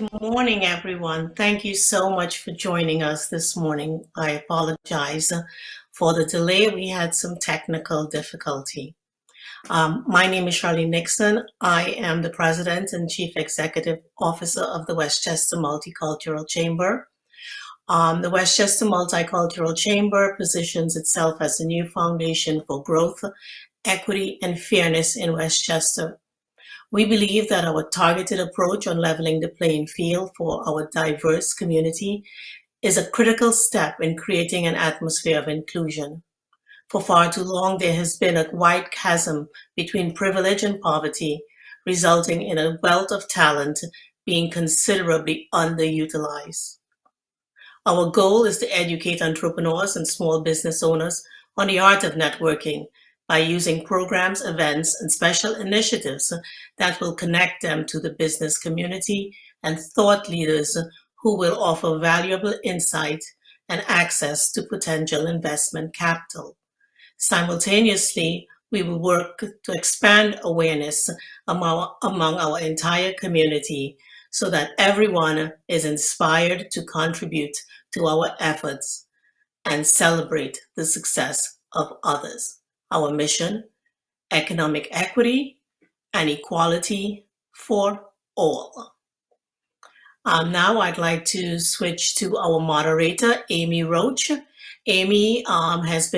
Good morning, everyone. Thank you so much for joining us this morning. I apologize for the delay. We had some technical difficulty. My name is Charlene Nixon. I am the President and Chief Executive Officer of the Westchester Multicultural Chamber. The Westchester Multicultural Chamber positions itself as a new foundation for growth, equity, and fairness in Westchester. We believe that our targeted approach on leveling the playing field for our diverse community is a critical step in creating an atmosphere of inclusion. For far too long, there has been a wide chasm between privilege and poverty, resulting in a wealth of talent being considerably underutilized. Our goal is to educate entrepreneurs and small business owners on the art of networking by using programs, events, and special initiatives that will connect them to the business community and thought leaders who will offer valuable insight and access to potential investment capital. Simultaneously, we will work to expand awareness among our entire community so that everyone is inspired to contribute to our efforts and celebrate the success of others. Our mission, economic equity and equality for all. Now I'd like to switch to our moderator, Amy Roach. Amy is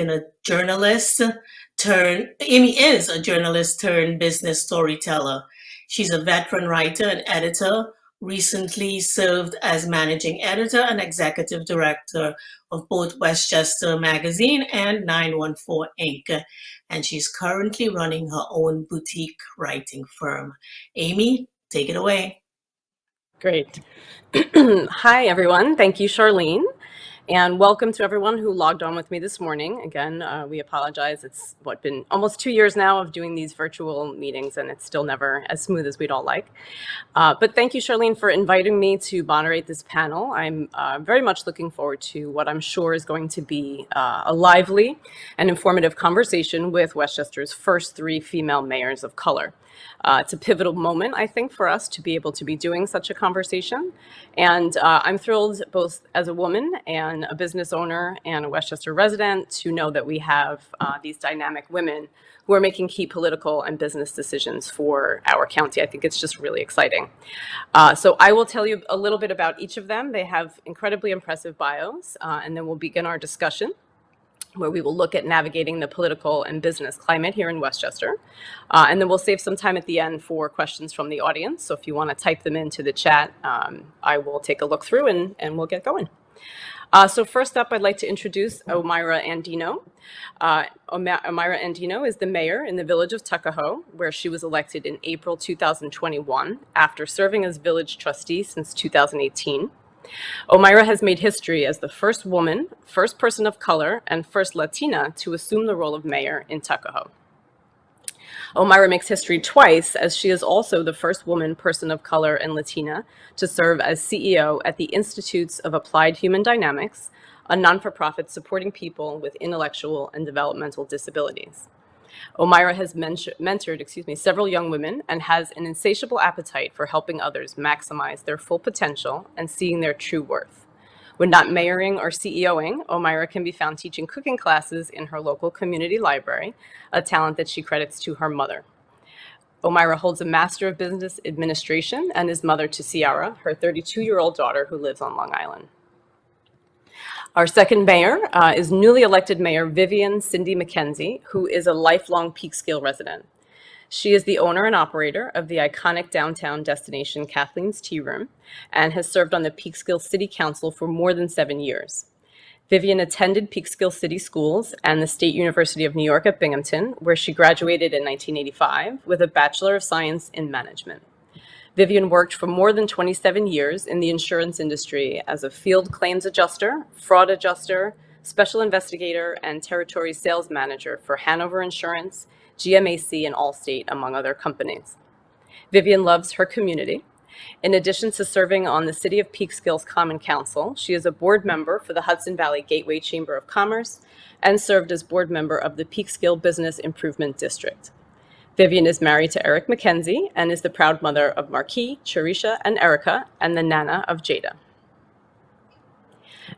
a journalist turned business storyteller. She's a veteran writer and editor, recently served as managing editor and executive director of both Westchester Magazine and 914 Inc. And she's currently running her own boutique writing firm. Amy, take it away. Great. Hi, everyone. Thank you, Charlene. And welcome to everyone who logged on with me this morning. Again, we apologize. It's been almost 2 years now of doing these virtual meetings, and it's still never as smooth as we'd all like. But thank you, Charlene, for inviting me to moderate this panel. I'm very much looking forward to what I'm sure is going to be a lively and informative conversation with Westchester's first 3 female mayors of color. It's a pivotal moment, I think, for us to be able to be doing such a conversation. And I'm thrilled, both as a woman and a business owner and a Westchester resident, to know that we have these dynamic women who are making key political and business decisions for our county. I think it's just really exciting. So I will tell you a little bit about each of them. They have incredibly impressive bios, and then we'll begin our discussion, where we will look at navigating the political and business climate here in Westchester. And then we'll save some time at the end for questions from the audience. So if you want to type them into the chat, I will take a look through and we'll get going. So first up, I'd like to introduce Omaira Andino. Omaira Andino is the mayor in the village of Tuckahoe, where she was elected in April 2021 after serving as village trustee since 2018. Omaira has made history as the first woman, first person of color, and first Latina to assume the role of mayor in Tuckahoe. Omaira makes history twice, as she is also the first woman, person of color, and Latina to serve as CEO at the Institutes of Applied Human Dynamics, a non-for-profit supporting people with intellectual and developmental disabilities. Omaira has mentored several young women and has an insatiable appetite for helping others maximize their full potential and seeing their true worth. When not mayoring or CEOing, Omaira can be found teaching cooking classes in her local community library, a talent that she credits to her mother. Omaira holds a Master of Business Administration and is mother to Ciara, her 32-year-old daughter who lives on Long Island. Our second mayor is newly elected Mayor Vivian Cindy McKenzie, who is a lifelong Peekskill resident. She is the owner and operator of the iconic downtown destination Kathleen's Tea Room and has served on the Peekskill City Council for more than 7 years. Vivian attended Peekskill City Schools and the State University of New York at Binghamton, where she graduated in 1985 with a Bachelor of Science in Management. Vivian worked for more than 27 years in the insurance industry as a field claims adjuster, fraud adjuster, special investigator, and territory sales manager for Hanover Insurance, GMAC, and Allstate, among other companies. Vivian loves her community. In addition to serving on the City of Peekskill's Common Council, she is a board member for the Hudson Valley Gateway Chamber of Commerce and served as board member of the Peekskill Business Improvement District. Vivian is married to Eric McKenzie and is the proud mother of Marquis, Charisha, and Erica, and the Nana of Jada.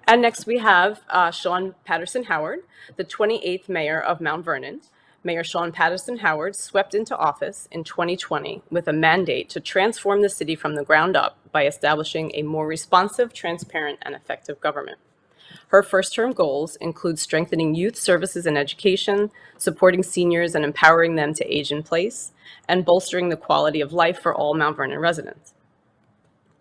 And next we have Sean Patterson Howard, the 28th mayor of Mount Vernon. Mayor Sean Patterson Howard swept into office in 2020 with a mandate to transform the city from the ground up by establishing a more responsive, transparent, and effective government. Her first-term goals include strengthening youth services and education, supporting seniors and empowering them to age in place, and bolstering the quality of life for all Mount Vernon residents.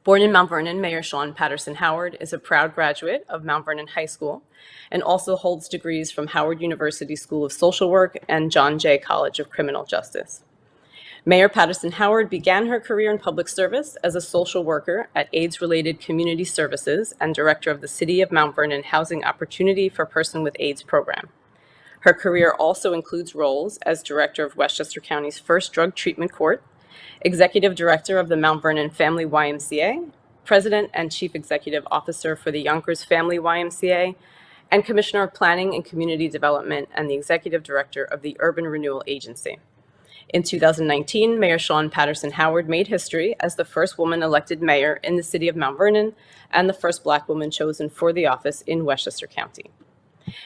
Born in Mount Vernon, Mayor Sean Patterson Howard is a proud graduate of Mount Vernon High School and also holds degrees from Howard University School of Social Work and John Jay College of Criminal Justice. Mayor Patterson Howard began her career in public service as a social worker at AIDS-related community services and director of the City of Mount Vernon Housing Opportunity for Person with AIDS program. Her career also includes roles as director of Westchester County's first drug treatment court, executive director of the Mount Vernon Family YMCA, president and chief executive officer for the Yonkers Family YMCA, and commissioner of planning and community development and the executive director of the Urban Renewal Agency. In 2019, Mayor Sean Patterson Howard made history as the first woman elected mayor in the city of Mount Vernon and the first Black woman chosen for the office in Westchester County.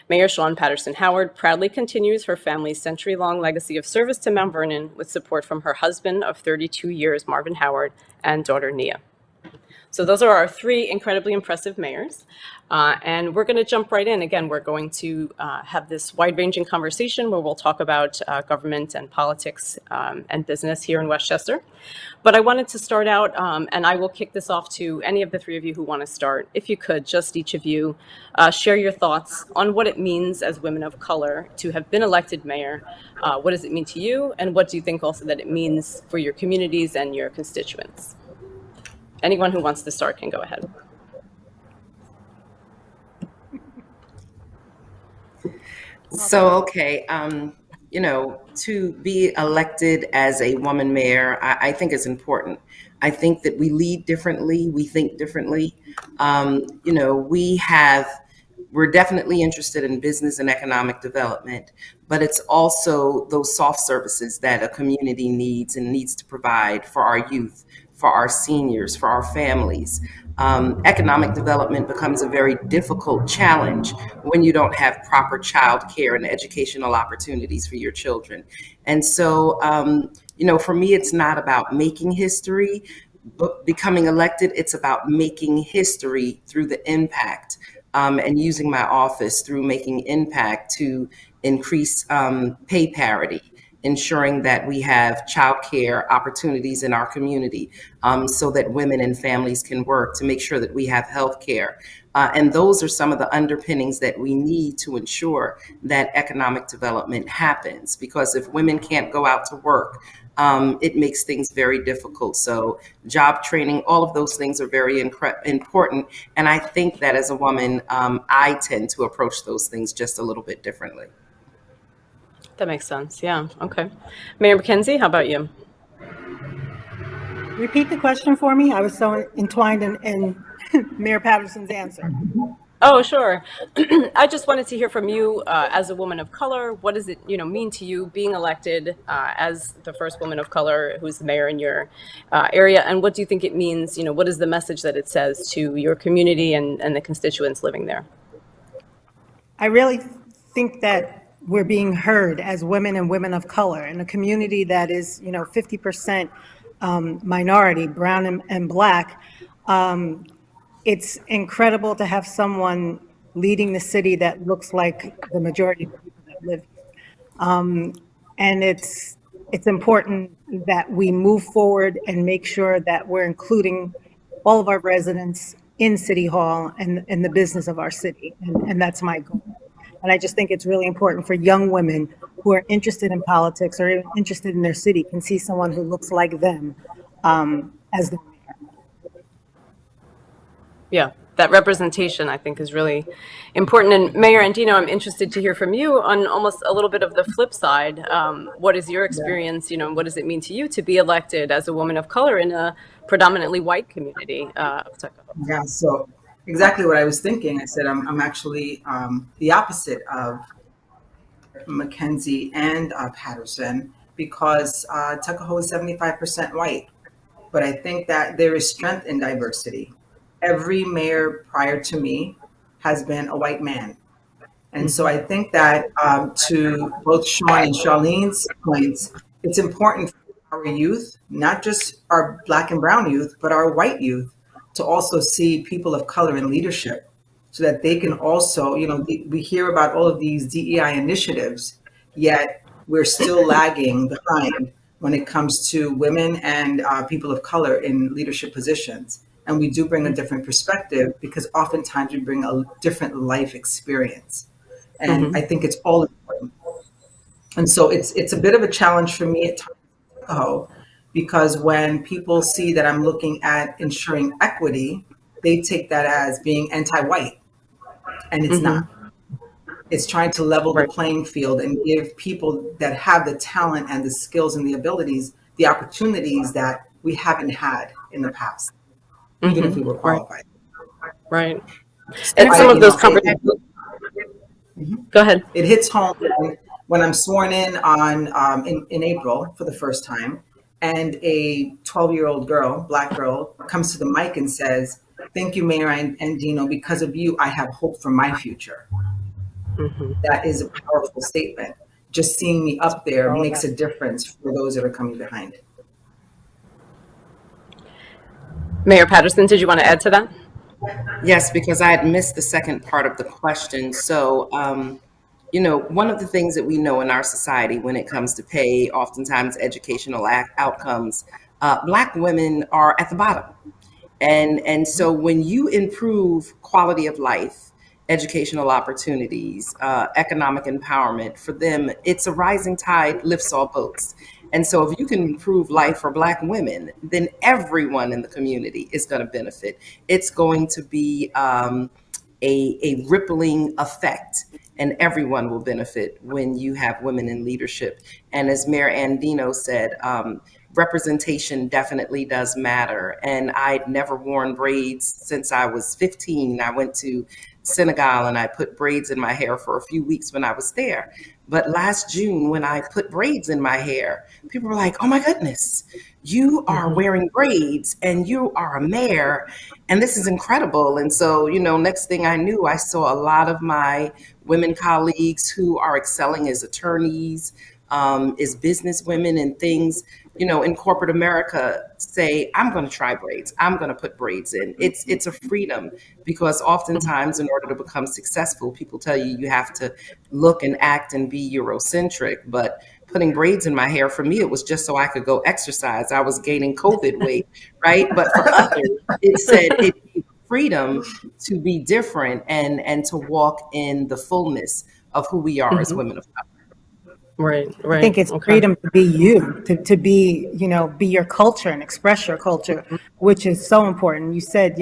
Mayor Sean Patterson Howard proudly continues her family's century-long legacy of service to Mount Vernon with support from her husband of 32 years, Marvin Howard, and daughter Nia. So those are our three incredibly impressive mayors. And we're going to jump right in. Again, we're going to have this wide-ranging conversation where we'll talk about government and politics and business here in Westchester. But I wanted to start out, and I will kick this off to any of the three of you who want to start. If you could, just each of you, share your thoughts on what it means as women of color to have been elected mayor. What does it mean to you? And what do you think also that it means for your communities and your constituents? Anyone who wants to start can go ahead. So, okay, to be elected as a woman mayor, I think is important. I think that we lead differently, we think differently. We're definitely interested in business and economic development, but it's also those soft services that a community needs and needs to provide for our youth, for our seniors, for our families. Economic development becomes a very difficult challenge when you don't have proper child care and educational opportunities for your children. And so, for me, it's not about making history, but becoming elected, it's about making history through the impact and using my office through making impact to increase pay parity, ensuring that we have childcare opportunities in our community so that women and families can work, to make sure that we have health care. And those are some of the underpinnings that we need to ensure that economic development happens. Because if women can't go out to work, it makes things very difficult. So job training, all of those things are very important. And I think that as a woman, I tend to approach those things just a little bit differently. That makes sense. Yeah. Okay. Mayor McKenzie, how about you? Repeat the question for me. I was so entwined in Mayor Patterson's answer. Oh, sure. I just wanted to hear from you as a woman of color. What does it, mean to you being elected as the first woman of color who's the mayor in your area? And what do you think it means? What is the message that it says to your community and the constituents living there? I really think that we're being heard as women and women of color in a community that is, 50% minority, brown and black. It's incredible to have someone leading the city that looks like the majority of the people that live here. And it's important that we move forward and make sure that we're including all of our residents in City Hall and the business of our city. And that's my goal. And I just think it's really important for young women who are interested in politics or even interested in their city can see someone who looks like them as their mayor. Yeah, that representation, I think, is really important. And Mayor Andino, I'm interested to hear from you on almost a little bit of the flip side. What is your experience, what does it mean to you to be elected as a woman of color in a predominantly white community of Tuckahoe? Yeah, so exactly what I was thinking. I said I'm actually the opposite of Mackenzie and Patterson. because Tuckahoe is 75% white. But I think that there is strength in diversity. Every mayor prior to me has been a white man. And so I think that to both Sean and Charlene's points, it's important for our youth, not just our Black and brown youth, but our white youth, to also see people of color in leadership so that they can also, we hear about all of these DEI initiatives, yet we're still lagging behind when it comes to women and people of color in leadership positions. And we do bring a different perspective because oftentimes we bring a different life experience. And I think it's all important. And so it's a bit of a challenge for me at times, because when people see that I'm looking at ensuring equity, they take that as being anti-white, and it's not. It's trying to level the Right. playing field and give people that have the talent and the skills and the abilities the opportunities that we haven't had in the past, even if we were Right. qualified. Right. So And some of those it, conversations. Go ahead. it hits home when I'm sworn in in April for the first time, and a 12-year-old girl, Black girl, comes to the mic and says, "Thank you, Mayor Andino. Because of you, I have hope for my future." That is a powerful statement. Just seeing me up there All of makes that. a difference for those that are coming behind. Mayor Patterson, did you want to add to that? Yes, because I had missed the second part of the question. So, one of the things that we know in our society when it comes to pay, oftentimes educational outcomes, Black women are at the bottom. And so when you improve quality of life, educational opportunities, economic empowerment for them, it's a rising tide lifts all boats. And so if you can improve life for Black women, then everyone in the community is going to benefit. It's going to be a rippling effect, and everyone will benefit when you have women in leadership. And as Mayor Andino said, representation definitely does matter. And I'd never worn braids since I was 15. I went to Senegal and I put braids in my hair for a few weeks when I was there. But last June, when I put braids in my hair, people were like, "Oh my goodness, you are wearing braids and you are a mayor, and this is incredible." And so, next thing I knew, I saw a lot of my women colleagues who are excelling as attorneys, as business women and things, in corporate America say, "I'm going to try braids. I'm going to put braids in." It's a freedom, because oftentimes in order to become successful, people tell you you have to look and act and be Eurocentric. But putting braids in my hair, for me, it was just so I could go exercise. I was gaining COVID weight, right? But for others, it said it gave freedom to be different and to walk in the fullness of who we are as women of color. Right. I think Right. it's Okay. freedom to be you, to be, be your culture and express your culture, which is so important. You said,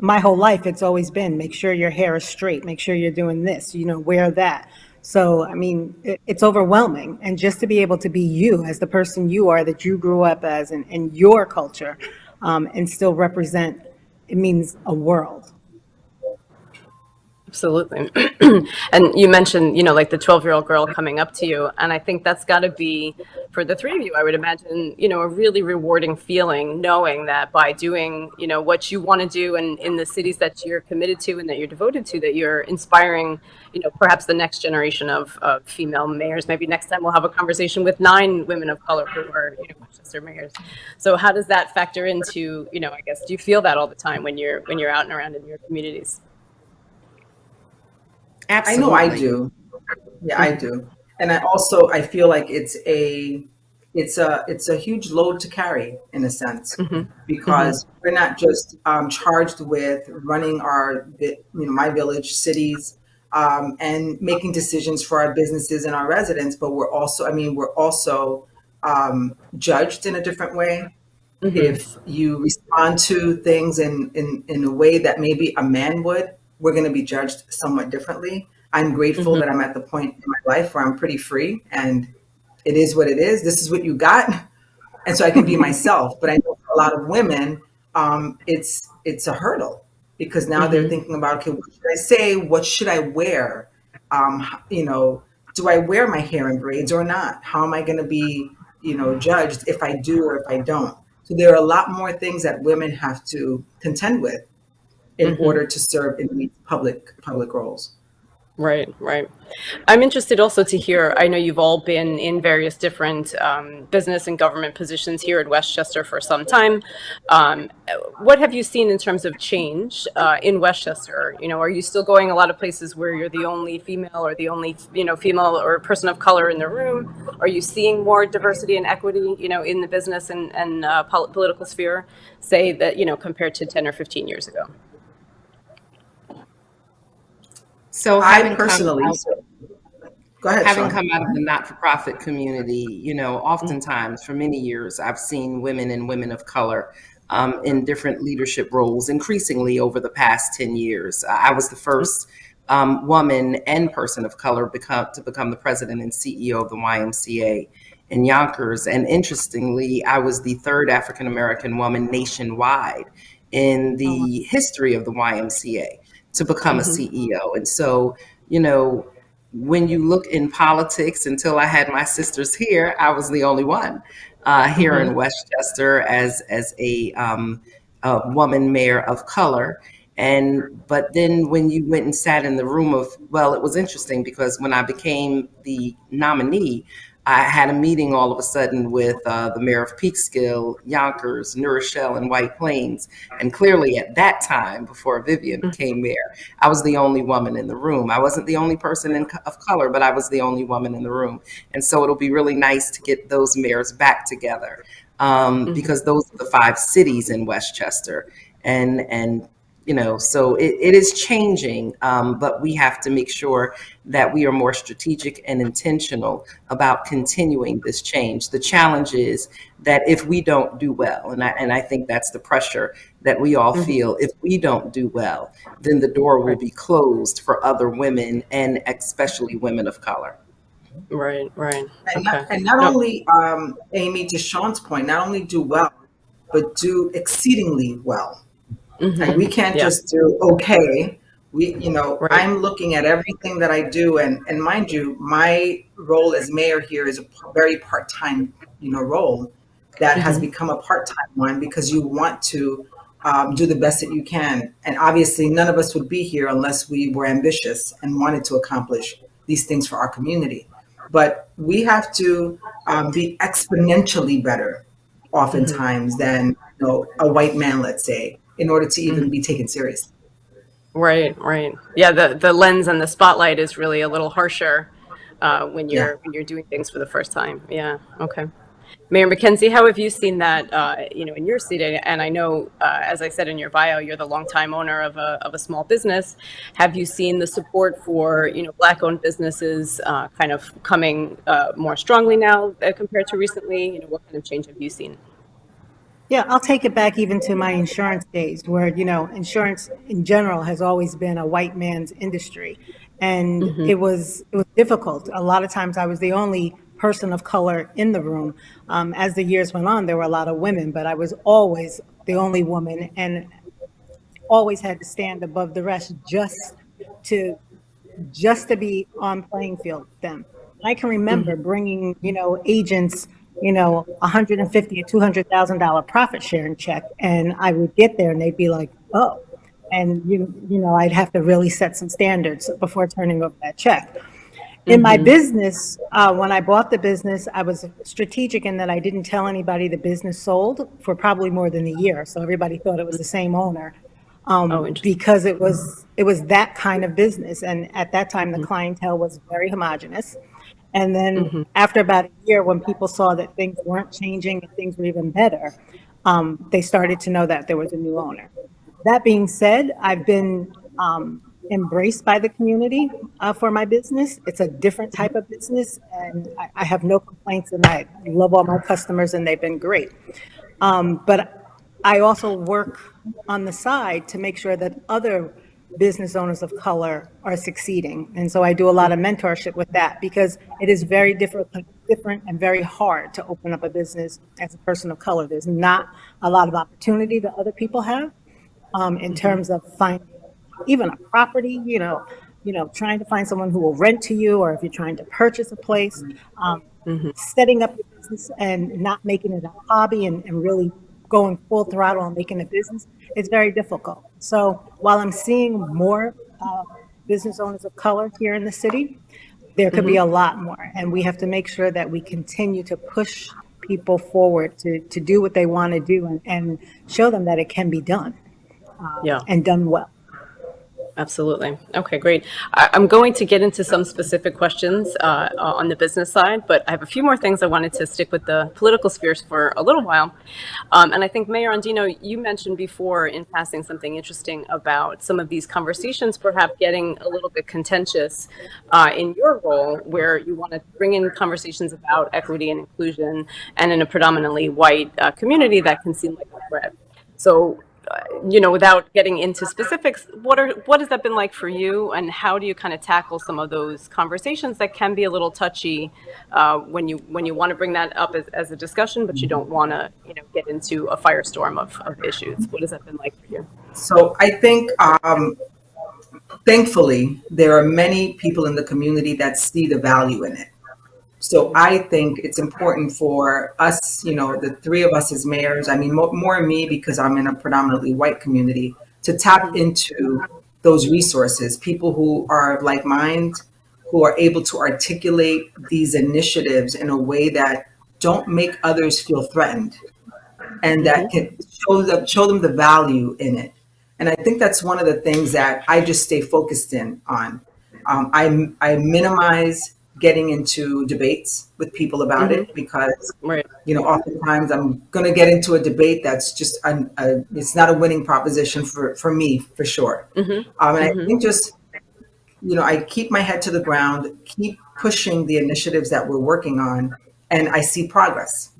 my whole life it's always been make sure your hair is straight, make sure you're doing this, wear that. So, I mean, it's overwhelming. And just to be able to be you as the person you are that you grew up as and your culture, and still represent, it means a world. Absolutely. And you mentioned, like the 12-year-old girl coming up to you. And I think that's got to be, for the three of you, I would imagine, a really rewarding feeling knowing that by doing, what you want to do and in the cities that you're committed to and that you're devoted to, that you're inspiring, perhaps the next generation of female mayors. Maybe next time we'll have a conversation with 9 women of color who are, Westchester mayors. So how does that factor into, I guess, do you feel that all the time when you're out and around in your communities? I know I Absolutely. do. Yeah, I do. And I feel like it's a huge load to carry in a sense, because we're not just charged with running my village, cities, and making decisions for our businesses and our residents, but we're also judged in a different way. If you respond to things in a way that maybe a man would, we're going to be judged somewhat differently. I'm grateful that I'm at the point in my life where I'm pretty free and it is what it is. This is what you got. And so I can be myself. But I know for a lot of women, it's a hurdle, because now they're thinking about, okay, what should I say? What should I wear? You know, do I wear my hair in braids or not? How am I going to be, judged if I do or if I don't? So there are a lot more things that women have to contend with in Hmm. order to serve in these public roles. Right, right. I'm interested also to hear. I know you've all been in various different business and government positions here in Westchester for some time. Um, what have you seen in terms of change in Westchester? Are you still going a lot of places where you're the only female or the only, female or person of color in the room? Are you seeing more diversity and equity, in the business and political sphere, say that, compared to 10 or 15 years ago? So I personally, go ahead, having Sean. come out of the not-for-profit community, oftentimes for many years, I've seen women and women of color in different leadership roles, increasingly over the past 10 years. I was the first woman and person of color to become the president and CEO of the YMCA in Yonkers. And interestingly, I was the third African-American woman nationwide in the history of the YMCA to become a Hmm. CEO. And so, you know, when you look in politics, until I had my sisters here, I was the only one here Hmm. in Westchester as a woman mayor of color. But then when you went and sat in the room of, well, it was interesting because when I became the nominee, I had a meeting all of a sudden with the mayor of Peekskill, Yonkers, New Rochelle, and White Plains. And clearly at that time, before Vivian became mayor, I was the only woman in the room. I wasn't the only person of color, but I was the only woman in the room. And so it'll be really nice to get those mayors back together Hmm. because those are the 5 cities in Westchester. And so it is changing, but we have to make sure that we are more strategic and intentional about continuing this change. The challenge is that if we don't do well, and I think that's the pressure that we all Hmm. feel, if we don't do well, then the door will Right, be closed for other women and especially women of color. right, right. And not, Okay. and not No. only, Amy, to Sean's point, not only do well, but do exceedingly well. Like we Hmm. can't Yeah. just do okay. Right. I'm looking at everything that I do, and mind you, my role as mayor here is a very part-time, role that has Hmm. become a part-time one because you want to do the best that you can. And obviously, none of us would be here unless we were ambitious and wanted to accomplish these things for our community. But we have to be exponentially better, Hmm. oftentimes, than a white man, let's say, in order to even be taken seriously. Right, right. Yeah, the lens and the spotlight is really a little harsher when Yeah. you're doing things for the first time. Yeah. Okay. Mayor McKenzie, how have you seen that, in your city? And I know, as I said in your bio, you're the longtime owner of a small business. Have you seen the support for, Black-owned businesses kind of coming more strongly now compared to recently? What kind of change have you seen? Yeah, I'll take it back even to my insurance days where, insurance in general has always been a white man's industry. And Hmm. it was difficult. A lot of times I was the only person of color in the room. As the years went on, there were a lot of women, but I was always the only woman and always had to stand above the rest to just to be on playing field with them. I can remember Hmm. bringing, agents, 150 or $200,000 profit sharing check, and I would get there and they'd be like, "Oh," and I'd have to really set some standards before turning over that check. In my Hmm. business, when I bought the business, I was strategic in that I didn't tell anybody the business sold for probably more than a year. So everybody thought it was the same owner, Oh, interesting. because it was that kind of business. And at that time, the Hmm. clientele was very homogenous. And then Hmm. after about a year, when people saw that things weren't changing and things were even better, they started to know that there was a new owner. That being said, I've been embraced by the community for my business. It's a different type of business, and I have no complaints, and I love all my customers, and they've been great. But I also work on the side to make sure that other business owners of color are succeeding. And so I do a lot of mentorship with that because it is very different and very hard to open up a business as a person of color. There's not a lot of opportunity that other people have in terms of finding even a property, trying to find someone who will rent to you, or if you're trying to purchase a place, setting up your business and not making it a hobby and really going full throttle on making a business, it's very difficult. So while I'm seeing more business owners of color here in the city, there could be a lot more. And we have to make sure that we continue to push people forward to do what they want to do and show them that it can be done Yeah. and done well. Absolutely. Okay, great. I'm going to get into some specific questions on the business side, but I have a few more things I wanted to stick with the political spheres for a little while. And I think, Mayor Andino, you mentioned before in passing something interesting about some of these conversations perhaps getting a little bit contentious in your role, where you want to bring in conversations about equity and inclusion, and in a predominantly white community that can seem like a threat. So, without getting into specifics, what has that been like for you, and how do you kind of tackle some of those conversations that can be a little touchy when you want to bring that up as a discussion, but you don't want to get into a firestorm of issues? What has that been like for you? So I think, thankfully, there are many people in the community that see the value in it. So I think it's important for us, the three of us as mayors, I mean, more me because I'm in a predominantly white community, to tap into those resources, people who are of like mind, who are able to articulate these initiatives in a way that don't make others feel threatened, and that can show them the value in it. And I think that's one of the things that I just stay focused in on. I minimize getting into debates with people about it, because Right. oftentimes I'm going to get into a debate that's just it's not a winning proposition for me, for sure. And I think just I keep my head to the ground, keep pushing the initiatives that we're working on, and I see progress.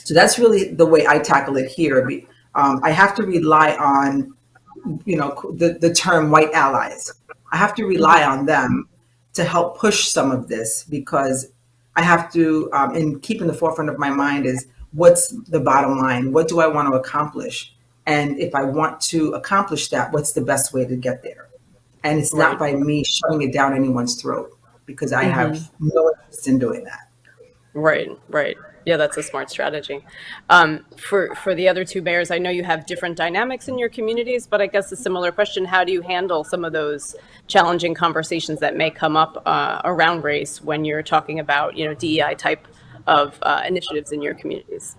So that's really the way I tackle it here. I have to rely on the term white allies. I have to rely on them to help push some of this, because I have to, and keep in the forefront of my mind is, what's the bottom line? What do I want to accomplish? And if I want to accomplish that, what's the best way to get there? And it's not by me shoving it down anyone's throat, because I have no interest in doing that. Right. Yeah, that's a smart strategy. For the other two mayors, I know you have different dynamics in your communities, but I guess a similar question: how do you handle some of those challenging conversations that may come up around race when you're talking about DEI type of initiatives in your communities?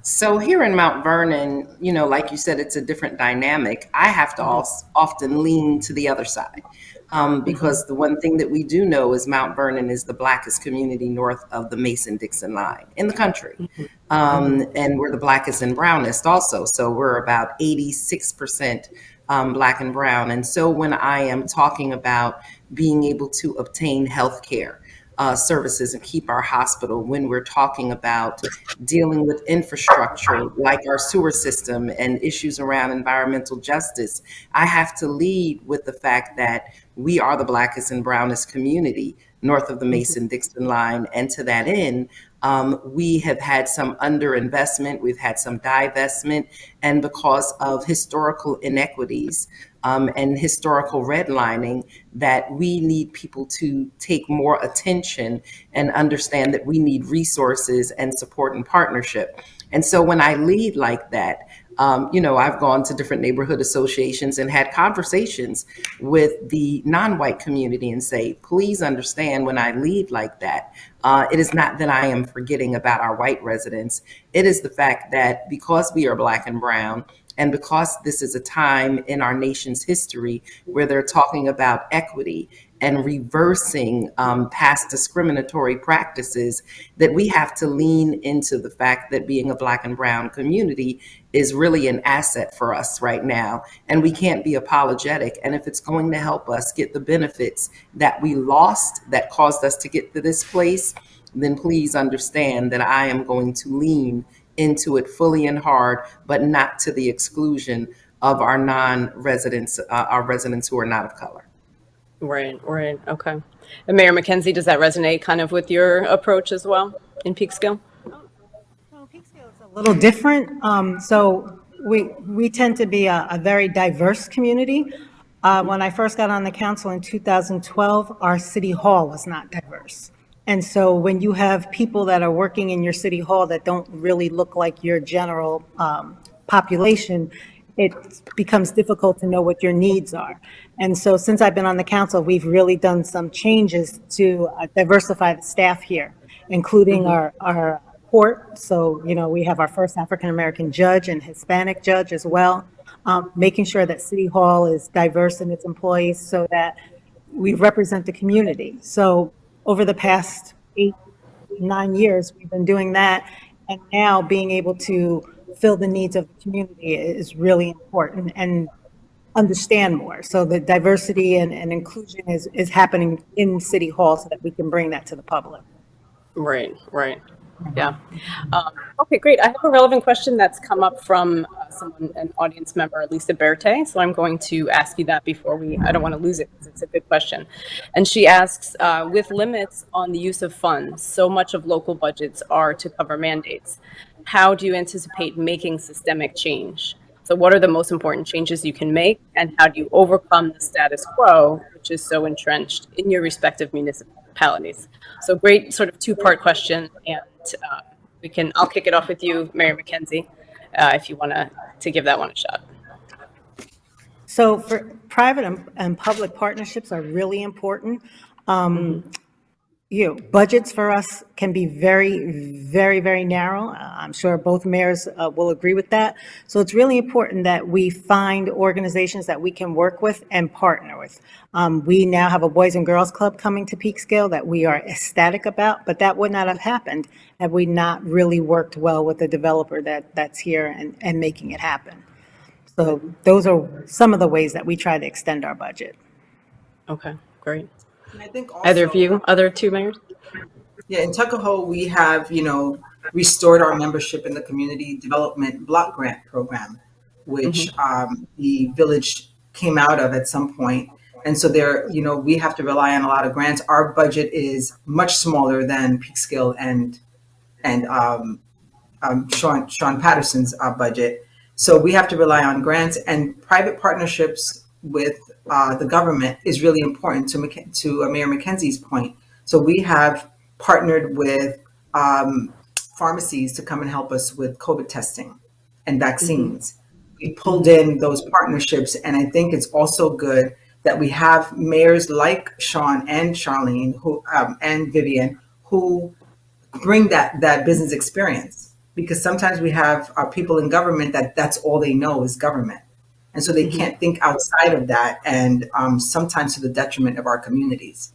So here in Mount Vernon, like you said, it's a different dynamic. I have to often lean to the other side, because the one thing that we do know is Mount Vernon is the blackest community north of the Mason-Dixon line in the country. And we're the blackest and brownest also. So we're about 86% Black and brown. And so when I am talking about being able to obtain health care services and keep our hospital, when we're talking about dealing with infrastructure like our sewer system and issues around environmental justice, I have to lead with the fact that we are the blackest and brownest community north of the Mason-Dixon line. And to that end, we have had some underinvestment, we've had some divestment, and because of historical inequities and historical redlining, that we need people to take more attention and understand that we need resources and support and partnership. And so when I lead like that, I've gone to different neighborhood associations and had conversations with the non-white community and say, please understand, when I lead like that, it is not that I am forgetting about our white residents. It is the fact that because we are Black and brown, and because this is a time in our nation's history where they're talking about equity and reversing past discriminatory practices, that we have to lean into the fact that being a Black and brown community is really an asset for us right now. And we can't be apologetic. And if it's going to help us get the benefits that we lost that caused us to get to this place, then please understand that I am going to lean into it fully and hard, but not to the exclusion of our non-residents, our residents who are not of color. Right. Okay. And Mayor McKenzie, does that resonate kind of with your approach as well in Peekskill? Well, Peekskill is a little different. So we tend to be a very diverse community. When I first got on the council in 2012, our city hall was not diverse. And so when you have people that are working in your city hall that don't really look like your general population, it becomes difficult to know what your needs are. And so since I've been on the council, we've really done some changes to diversify the staff here, including our court. So, we have our first African-American judge and Hispanic judge as well, making sure that City Hall is diverse in its employees so that we represent the community. So over the past 8, 9 years, we've been doing that. And now being able to fill the needs of the community is really important and understand more. So the diversity and inclusion is happening in City Hall so that we can bring that to the public. Right, right. Yeah. Okay, great. I have a relevant question that's come up from someone, an audience member, Lisa Berte. So I'm going to ask you that before I don't want to lose it because it's a good question. And she asks, with limits on the use of funds, so much of local budgets are to cover mandates. How do you anticipate making systemic change? So what are the most important changes you can make, and how do you overcome the status quo, which is so entrenched in your respective municipalities? So great sort of two-part question, and I'll kick it off with you, Mary McKenzie, if you want to give that one a shot. So for private and public partnerships are really important. Budgets for us can be very, very, very narrow. I'm sure both mayors will agree with that. So it's really important that we find organizations that we can work with and partner with. We now have a Boys and Girls Club coming to Peekskill that we are ecstatic about, but that would not have happened had we not really worked well with the developer that's here and making it happen. So those are some of the ways that we try to extend our budget. Okay, great. And I think also, Either of you, other two mayors? yeah, in Tuckahoe, we have, restored our membership in the Community Development Block Grant Program, which the village came out of at some point. And so we have to rely on a lot of grants. Our budget is much smaller than Peekskill and Sean Patterson's budget. So we have to rely on grants, and private partnerships with the government is really important to Mayor McKenzie's point. So we have partnered with pharmacies to come and help us with COVID testing and vaccines. We pulled in those partnerships, and I think it's also good that we have mayors like Sean and Charlene and Vivian who bring that business experience, because sometimes we have our people in government that's all they know is government. And so they can't think outside of that, and sometimes to the detriment of our communities.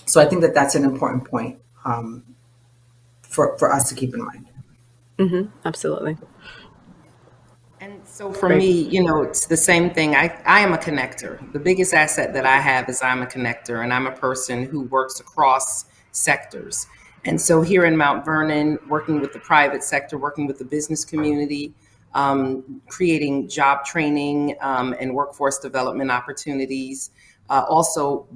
So I think that's an important point for us to keep in mind. Absolutely. And so for me, it's the same thing. I am a connector. The biggest asset that I have is I'm a connector, and I'm a person who works across sectors. And so here in Mount Vernon, working with the private sector, working with the business community, creating job training and workforce development opportunities. Also,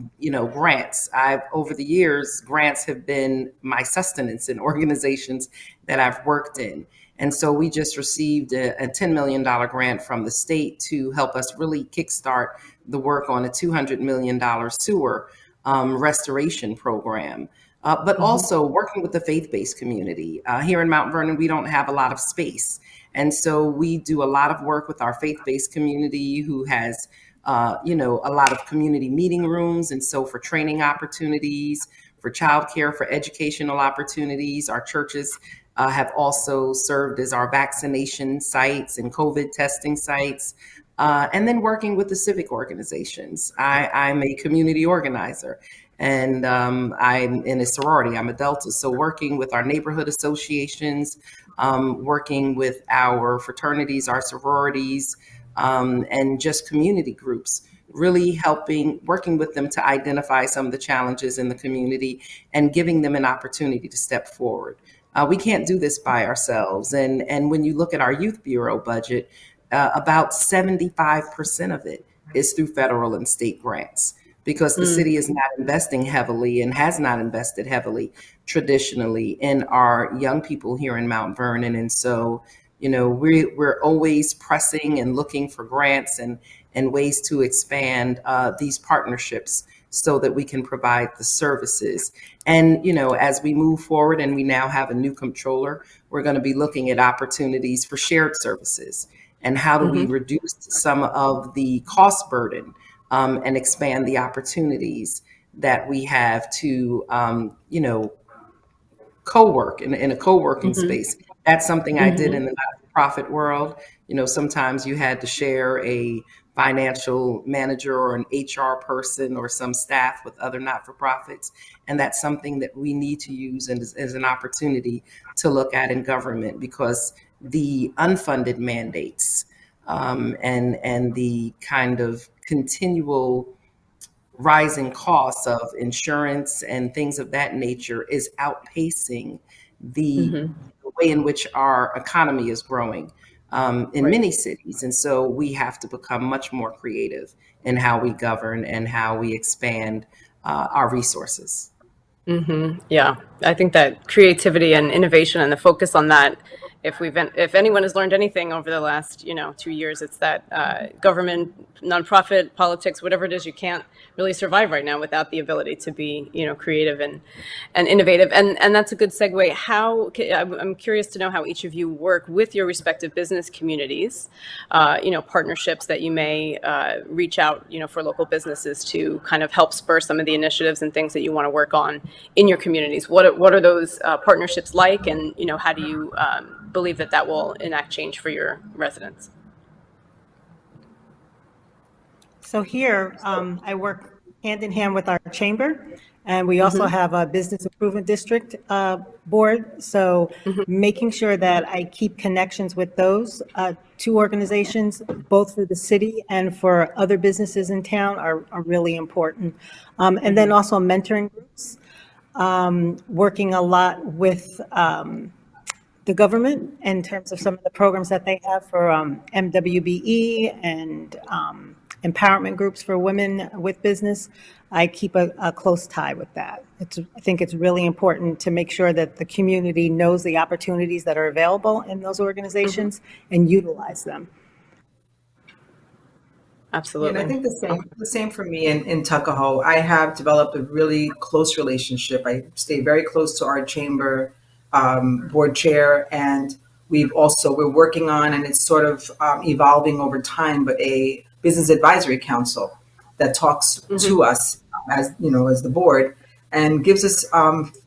grants. Over the years, grants have been my sustenance in organizations that I've worked in. And so we just received a $10 million grant from the state to help us really kickstart the work on a $200 million sewer restoration program. But also working with the faith-based community. Here in Mount Vernon, we don't have a lot of space. And so we do a lot of work with our faith-based community who has, a lot of community meeting rooms. And so for training opportunities, for childcare, for educational opportunities, our churches have also served as our vaccination sites and COVID testing sites. And then working with the civic organizations. I'm a community organizer. And I'm in a sorority. I'm a Delta. So working with our neighborhood associations, working with our fraternities, our sororities, and just community groups, really working with them to identify some of the challenges in the community and giving them an opportunity to step forward. We can't do this by ourselves. And when you look at our Youth Bureau budget, about 75% of it is through federal and state grants, because the city is not investing heavily and has not invested heavily traditionally in our young people here in Mount Vernon. And so We're always pressing and looking for grants and ways to expand these partnerships so that we can provide the services. And, as we move forward and we now have a new controller, we're going to be looking at opportunities for shared services and how do we reduce some of the cost burden and expand the opportunities that we have to, co-work in a co-working space. That's something I did in the not-for-profit world. Sometimes you had to share a financial manager or an HR person or some staff with other not-for-profits. And that's something that we need to use as an opportunity to look at in government, because the unfunded mandates and the kind of continual rising costs of insurance and things of that nature is outpacing the way in which our economy is growing in many cities. And so we have to become much more creative in how we govern and how we expand our resources. Yeah, I think that creativity and innovation and the focus on that, if anyone has learned anything over the last 2 years, it's that government, nonprofit, politics, whatever it is, you can't really survive right now without the ability to be creative and innovative. And that's a good segue. I'm curious to know how each of you work with your respective business communities, partnerships that you may reach out for local businesses to kind of help spur some of the initiatives and things that you want to work on in your communities. What are those partnerships like, and how do you believe that will enact change for your residents? So here, I work hand in hand with our chamber, and we also have a business improvement district board. So making sure that I keep connections with those two organizations, both for the city and for other businesses in town, are really important. And then also mentoring groups, working a lot with the government in terms of some of the programs that they have for MWBE and empowerment groups for women with business. I keep a close tie with that. I think it's really important to make sure that the community knows the opportunities that are available in those organizations and utilize them. Absolutely. And I think the same for me in Tuckahoe. I have developed a really close relationship. I stay very close to our chamber board chair, and we're working on, and it's sort of evolving over time, but a business advisory council that talks to us as the board and gives us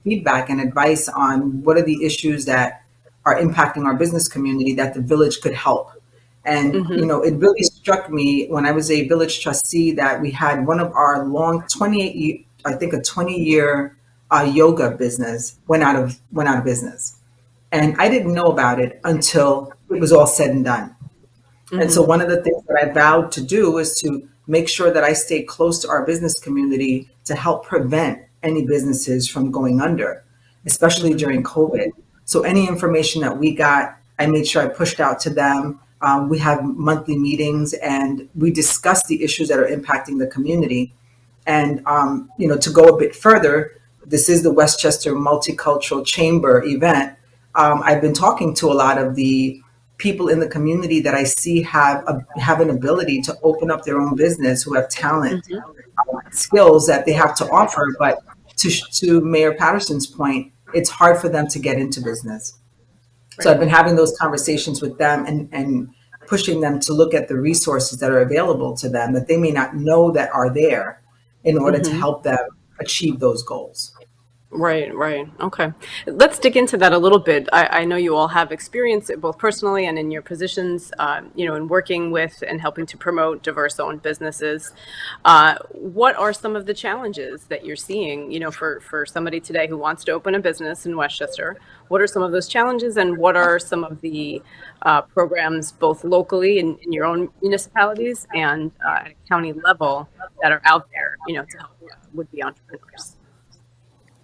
feedback and advice on what are the issues that are impacting our business community that the village could help. And it really struck me when I was a village trustee that we had one of our long 20-year yoga business went out of business, and I didn't know about it until it was all said and done. And so one of the things that I vowed to do was to make sure that I stay close to our business community to help prevent any businesses from going under, especially during COVID. So any information that we got, I made sure I pushed out to them. We have monthly meetings and we discuss the issues that are impacting the community. And, to go a bit further, this is the Westchester Multicultural Chamber event. I've been talking to a lot of the people in the community that I see have an ability to open up their own business, who have talent, skills that they have to offer. But to Mayor Patterson's point, it's hard for them to get into business. So I've been having those conversations with them and pushing them to look at the resources that are available to them that they may not know that are there in order to help them achieve those goals. Right. Okay. Let's dig into that a little bit. I know you all have experience both personally and in your positions, in working with and helping to promote diverse-owned businesses. What are some of the challenges that you're seeing, for somebody today who wants to open a business in Westchester? What are some of those challenges, and what are some of the programs, both locally in your own municipalities and at a county level, that are out there, to help would-be entrepreneurs?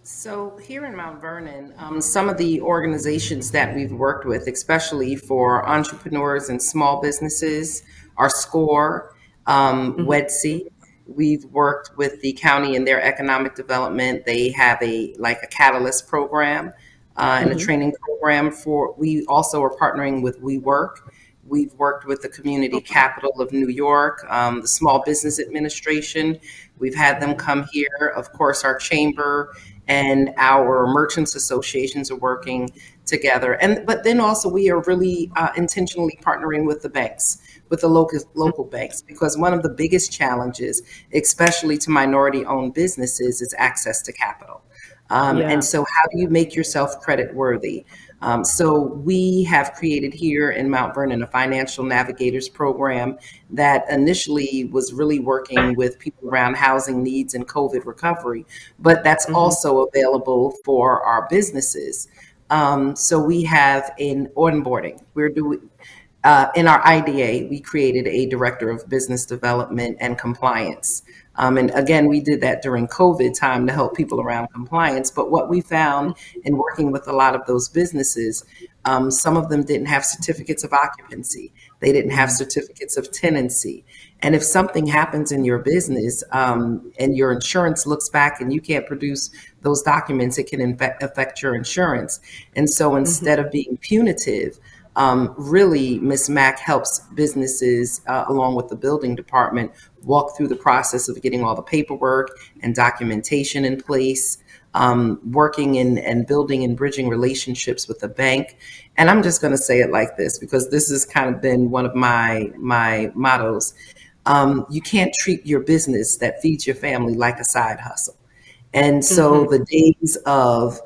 So here in Mount Vernon, some of the organizations that we've worked with, especially for entrepreneurs and small businesses, are SCORE, WEDC. We've worked with the county in their economic development. They have a Catalyst program and a training program for. We also are partnering with WeWork. We've worked with the Community Capital of New York, the Small Business Administration. We've had them come here. Of course, our chamber and our merchants associations are working together. But then also we are really intentionally partnering with the banks, with the local banks, because one of the biggest challenges, especially to minority-owned businesses, is access to capital. And so how do you make yourself credit worthy? So we have created here in Mount Vernon a financial navigators program that initially was really working with people around housing needs and COVID recovery, but that's also available for our businesses. So we have in onboarding, we're doing in our IDA, we created a director of business development and compliance. And again, we did that during COVID time to help people around compliance. But what we found in working with a lot of those businesses, some of them didn't have certificates of occupancy. They didn't have certificates of tenancy. And if something happens in your business and your insurance looks back and you can't produce those documents, it can affect your insurance. And so instead of being punitive, really, Ms. Mack helps businesses, along with the building department, walk through the process of getting all the paperwork and documentation in place, working and building and bridging relationships with the bank. And I'm just going to say it like this, because this has kind of been one of my mottos. You can't treat your business that feeds your family like a side hustle. And so the days of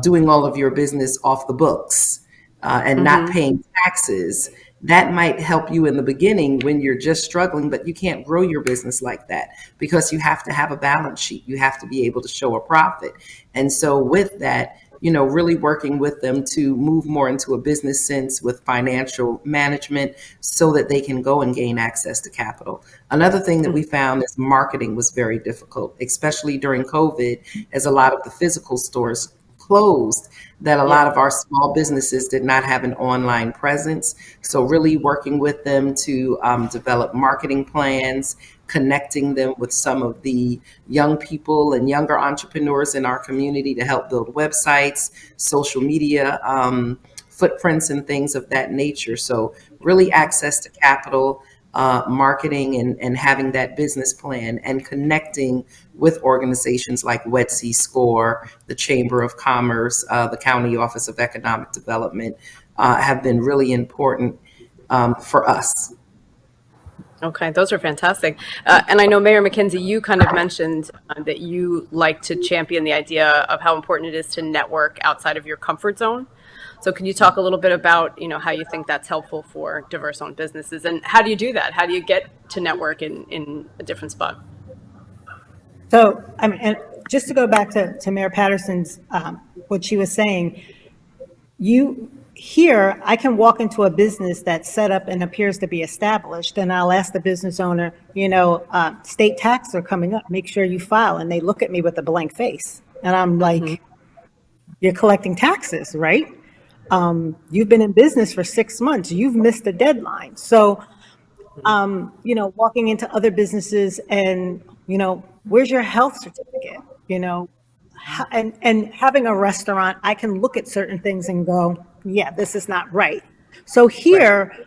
doing all of your business off the books, and not paying taxes, that might help you in the beginning when you're just struggling, but you can't grow your business like that because you have to have a balance sheet. You have to be able to show a profit. And so with that, really working with them to move more into a business sense with financial management so that they can go and gain access to capital. Another thing that we found is marketing was very difficult, especially during COVID, as a lot of the physical stores closed, that a lot of our small businesses did not have an online presence. So really working with them to develop marketing plans, connecting them with some of the young people and younger entrepreneurs in our community to help build websites, social media footprints and things of that nature. So really access to capital, marketing and having that business plan and connecting with organizations like WETC SCORE, the Chamber of Commerce, the County Office of Economic Development have been really important for us. Okay, those are fantastic. And I know, Mayor McKenzie, you kind of mentioned that you like to champion the idea of how important it is to network outside of your comfort zone. So can you talk a little bit about, how you think that's helpful for diverse-owned businesses, and how do you do that? How do you get to network in a different spot? So, I mean, and just to go back to Mayor Patterson's, what she was saying, here, I can walk into a business that's set up and appears to be established, and I'll ask the business owner, state tax are coming up, make sure you file. And they look at me with a blank face. And I'm like, you're collecting taxes, right? You've been in business for 6 months, you've missed the deadline. So, walking into other businesses and, where's your health certificate? And having a restaurant, I can look at certain things and go, yeah, this is not right. So here,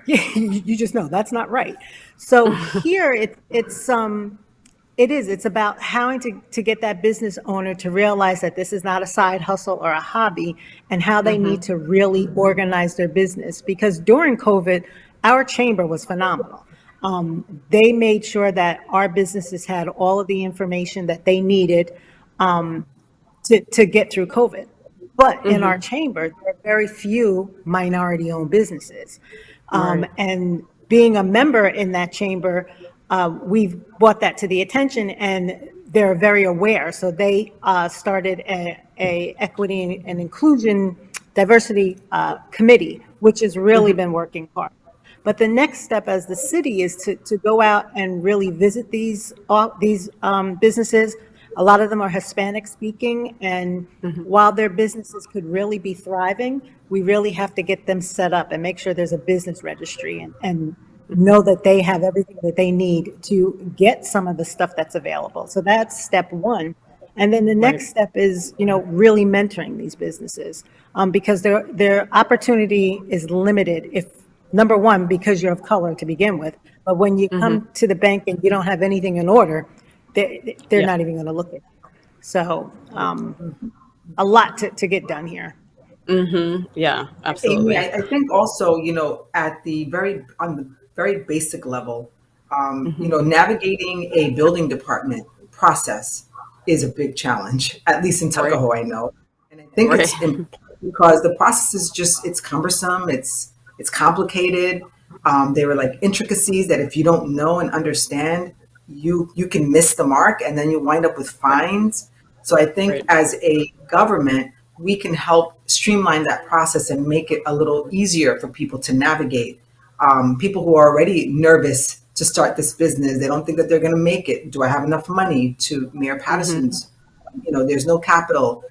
you just know that's not right. So here it's about having to get that business owner to realize that this is not a side hustle or a hobby, and how they need to really organize their business. Because during COVID, our chamber was phenomenal. They made sure that our businesses had all of the information that they needed to get through COVID. But in our chamber, there are very few minority-owned businesses. And being a member in that chamber, we've brought that to the attention, and they're very aware. So they started a equity and inclusion diversity committee, which has really been working hard. But the next step as the city is to go out and really visit these businesses. A lot of them are Hispanic speaking, and while their businesses could really be thriving, we really have to get them set up and make sure there's a business registry and know that they have everything that they need to get some of the stuff that's available. So that's step one. And then the next step is, really mentoring these businesses, because their opportunity is limited if, number one, because you're of color to begin with, but when you come to the bank and you don't have anything in order, they're Yeah. not even going to look at you. So a lot to get done here. Yeah, Amy, absolutely. I think also, at the on the very basic level, navigating a building department process is a big challenge, at least in Right. Tuckahoe, I know. And I think Right. it's because the process is it's cumbersome, it's complicated. There are like intricacies that if you don't know and understand, you can miss the mark and then you wind up with fines. So I think Right. as a government, we can help streamline that process and make it a little easier for people to navigate. People who are already nervous to start this business, they don't think that they're going to make it. Do I have enough money? To Mayor Patterson's, there's no capital.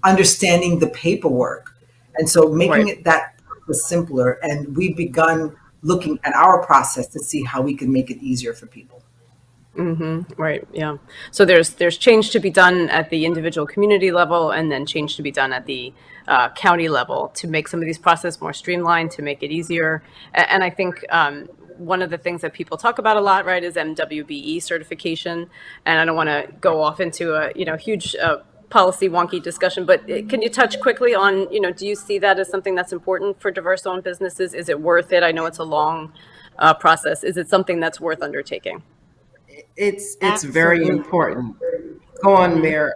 Understanding the paperwork, and so making Right. it that was simpler. And we've begun looking at our process to see how we can make it easier for people. Right. Yeah. So there's change to be done at the individual community level, and then change to be done at the county level to make some of these processes more streamlined, to make it easier. And I think one of the things that people talk about a lot, right, is MWBE certification. And I don't want to go off into a huge policy wonky discussion, but can you touch quickly on do you see that as something that's important for diverse-owned businesses? Is it worth it? I know it's a long process. Is it something that's worth undertaking? It's very Absolutely. important. Go on, Mayor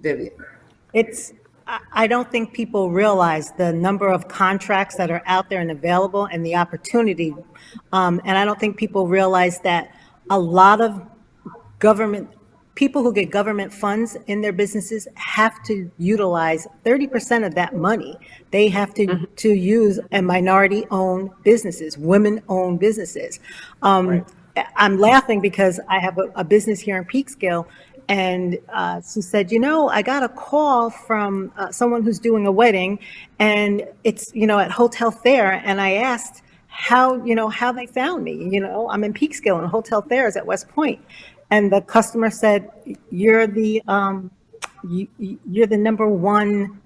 Vivian. I don't think people realize the number of contracts that are out there and available and the opportunity. And I don't think people realize that a lot of government, people who get government funds in their businesses have to utilize 30% of that money. They have to use a minority-owned businesses, women-owned businesses. Right. I'm laughing because I have a business here in Peekskill, and she said, I got a call from someone who's doing a wedding, and it's, at Hotel Fair, and I asked how they found me. I'm in Peekskill, and Hotel Fair is at West Point. And the customer said, you're the you're the number one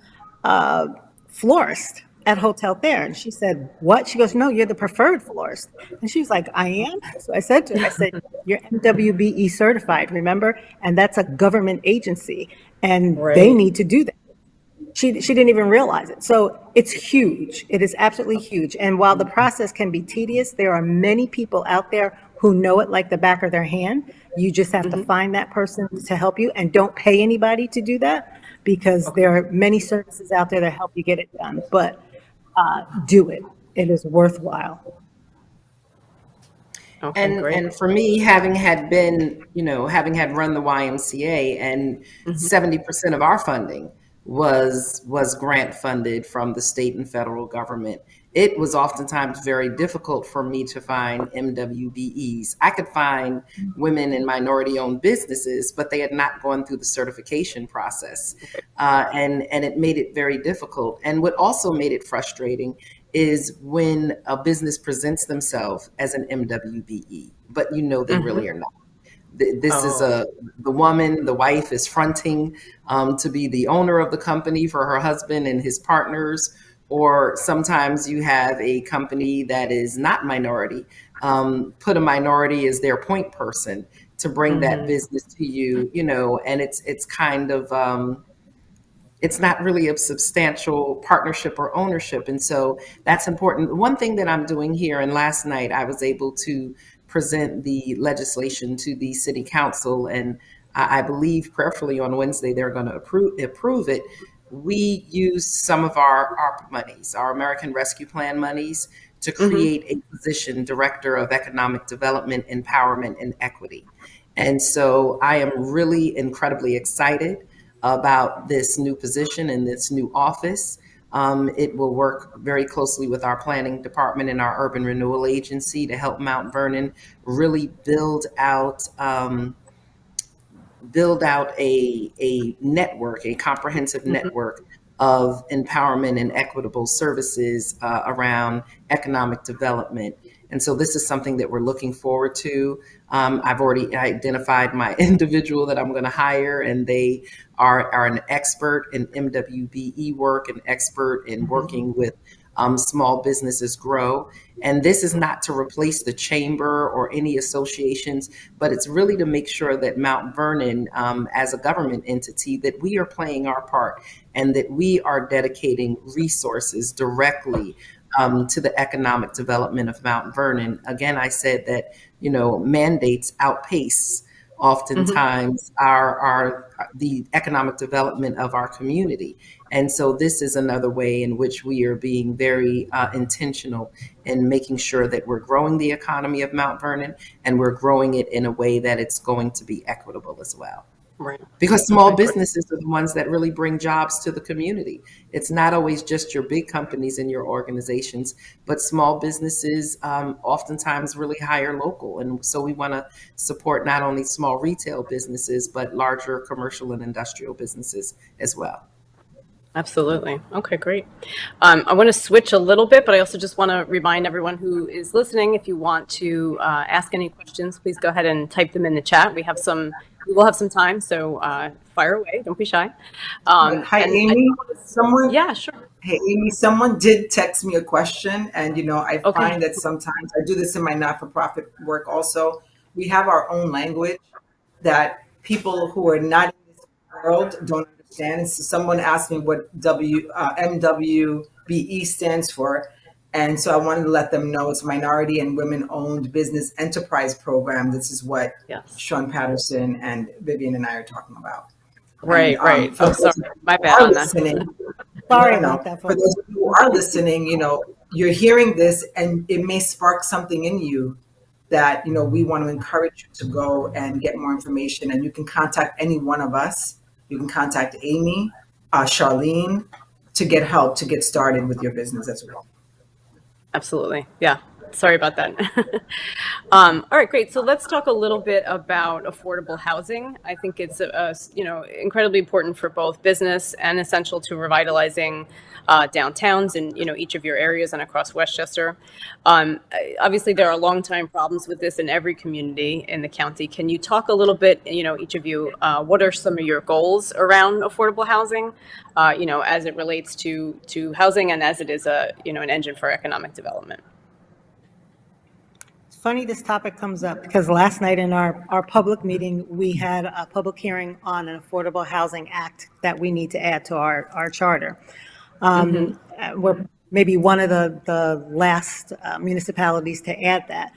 florist at Hotel Fair. And she said, what? She goes, no, you're the preferred florist. And she was like, I am? So I said to her, I said, you're MWBE certified, remember? And that's a government agency, and they Right. need to do that. She didn't even realize it. So it's huge. It is absolutely huge. And while the process can be tedious, there are many people out there who know it like the back of their hand. You just have to find that person to help you, and don't pay anybody to do that, because there are many services out there that help you get it done. But do it. It is worthwhile. Okay, great. And for me, having had been, having had run the YMCA, and 70% of our funding was grant funded from the state and federal government, it was oftentimes very difficult for me to find MWBEs. I could find women and minority owned businesses, but they had not gone through the certification process. And it made it very difficult. And what also made it frustrating is when a business presents themselves as an MWBE, but they really are not. This is Oh. the woman, the wife is fronting to be the owner of the company for her husband and his partners. Or sometimes you have a company that is not minority, put a minority as their point person to bring that business to you, and it's kind of, it's not really a substantial partnership or ownership. And so that's important. One thing that I'm doing here, and last night I was able to present the legislation to the city council, and I believe prayerfully on Wednesday they're going to approve it. We use some of our ARP monies, our American Rescue Plan monies, to create a position, Director of Economic Development, Empowerment, and Equity. And so I am really incredibly excited about this new position and this new office. It will work very closely with our planning department and our urban renewal agency to help Mount Vernon really build out a network, a comprehensive network of empowerment and equitable services around economic development. And so this is something that we're looking forward to. I've already identified my individual that I'm going to hire, and they are an expert in MWBE work, an expert in working with small businesses grow. And this is not to replace the chamber or any associations, but it's really to make sure that Mount Vernon, as a government entity, that we are playing our part and that we are dedicating resources directly to the economic development of Mount Vernon. Again, I said that, mandates outpace oftentimes our the economic development of our community. And so this is another way in which we are being very intentional in making sure that we're growing the economy of Mount Vernon, and we're growing it in a way that it's going to be equitable as well. Right. Because small businesses are the ones that really bring jobs to the community. It's not always just your big companies and your organizations, but small businesses oftentimes really hire local. And so we want to support not only small retail businesses, but larger commercial and industrial businesses as well. Absolutely. Okay, great. I want to switch a little bit, but I also just want to remind everyone who is listening, if you want to ask any questions, please go ahead and type them in the chat. We will have some time, so fire away. Don't be shy. Hi, Amy. Yeah, sure. Hey, Amy, someone did text me a question, and I find that sometimes I do this in my not-for-profit work also. We have our own language that people who are not in this world don't understand. So someone asked me what MWBE stands for, and so I wanted to let them know it's Minority and Women-Owned Business Enterprise Program. This is what Sean Patterson and Vivian and I are talking about. Right. Oh, sorry. My bad on that. Sorry about that. For those who are listening, you're hearing this and it may spark something in you that, we want to encourage you to go and get more information. And you can contact any one of us. You can contact Amy, Charlene, to get help to get started with your business as well. Absolutely. Yeah. Sorry about that. All right, great. So let's talk a little bit about affordable housing. I think it's incredibly important for both business and essential to revitalizing downtowns in each of your areas and across Westchester. Obviously, there are long-time problems with this in every community in the county. Can you talk a little bit, each of you, what are some of your goals around affordable housing, as it relates to housing and as it is an engine for economic development? Funny this topic comes up because last night in our public meeting, we had a public hearing on an Affordable Housing Act that we need to add to our charter. We're maybe one of the last municipalities to add that.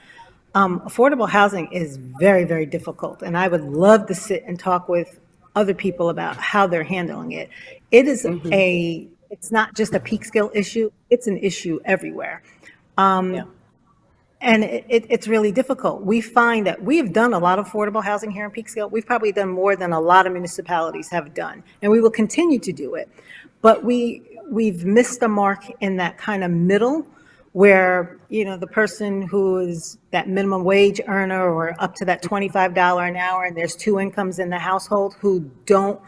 Affordable housing is very, very difficult, and I would love to sit and talk with other people about how they're handling it. It is it's not just a Peekskill issue, it's an issue everywhere. And it's really difficult. We find that we've done a lot of affordable housing here in Peekskill. We've probably done more than a lot of municipalities have done, and we will continue to do it. But we've missed the mark in that kind of middle where, the person who is that minimum wage earner or up to that $25 an hour, and there's two incomes in the household who don't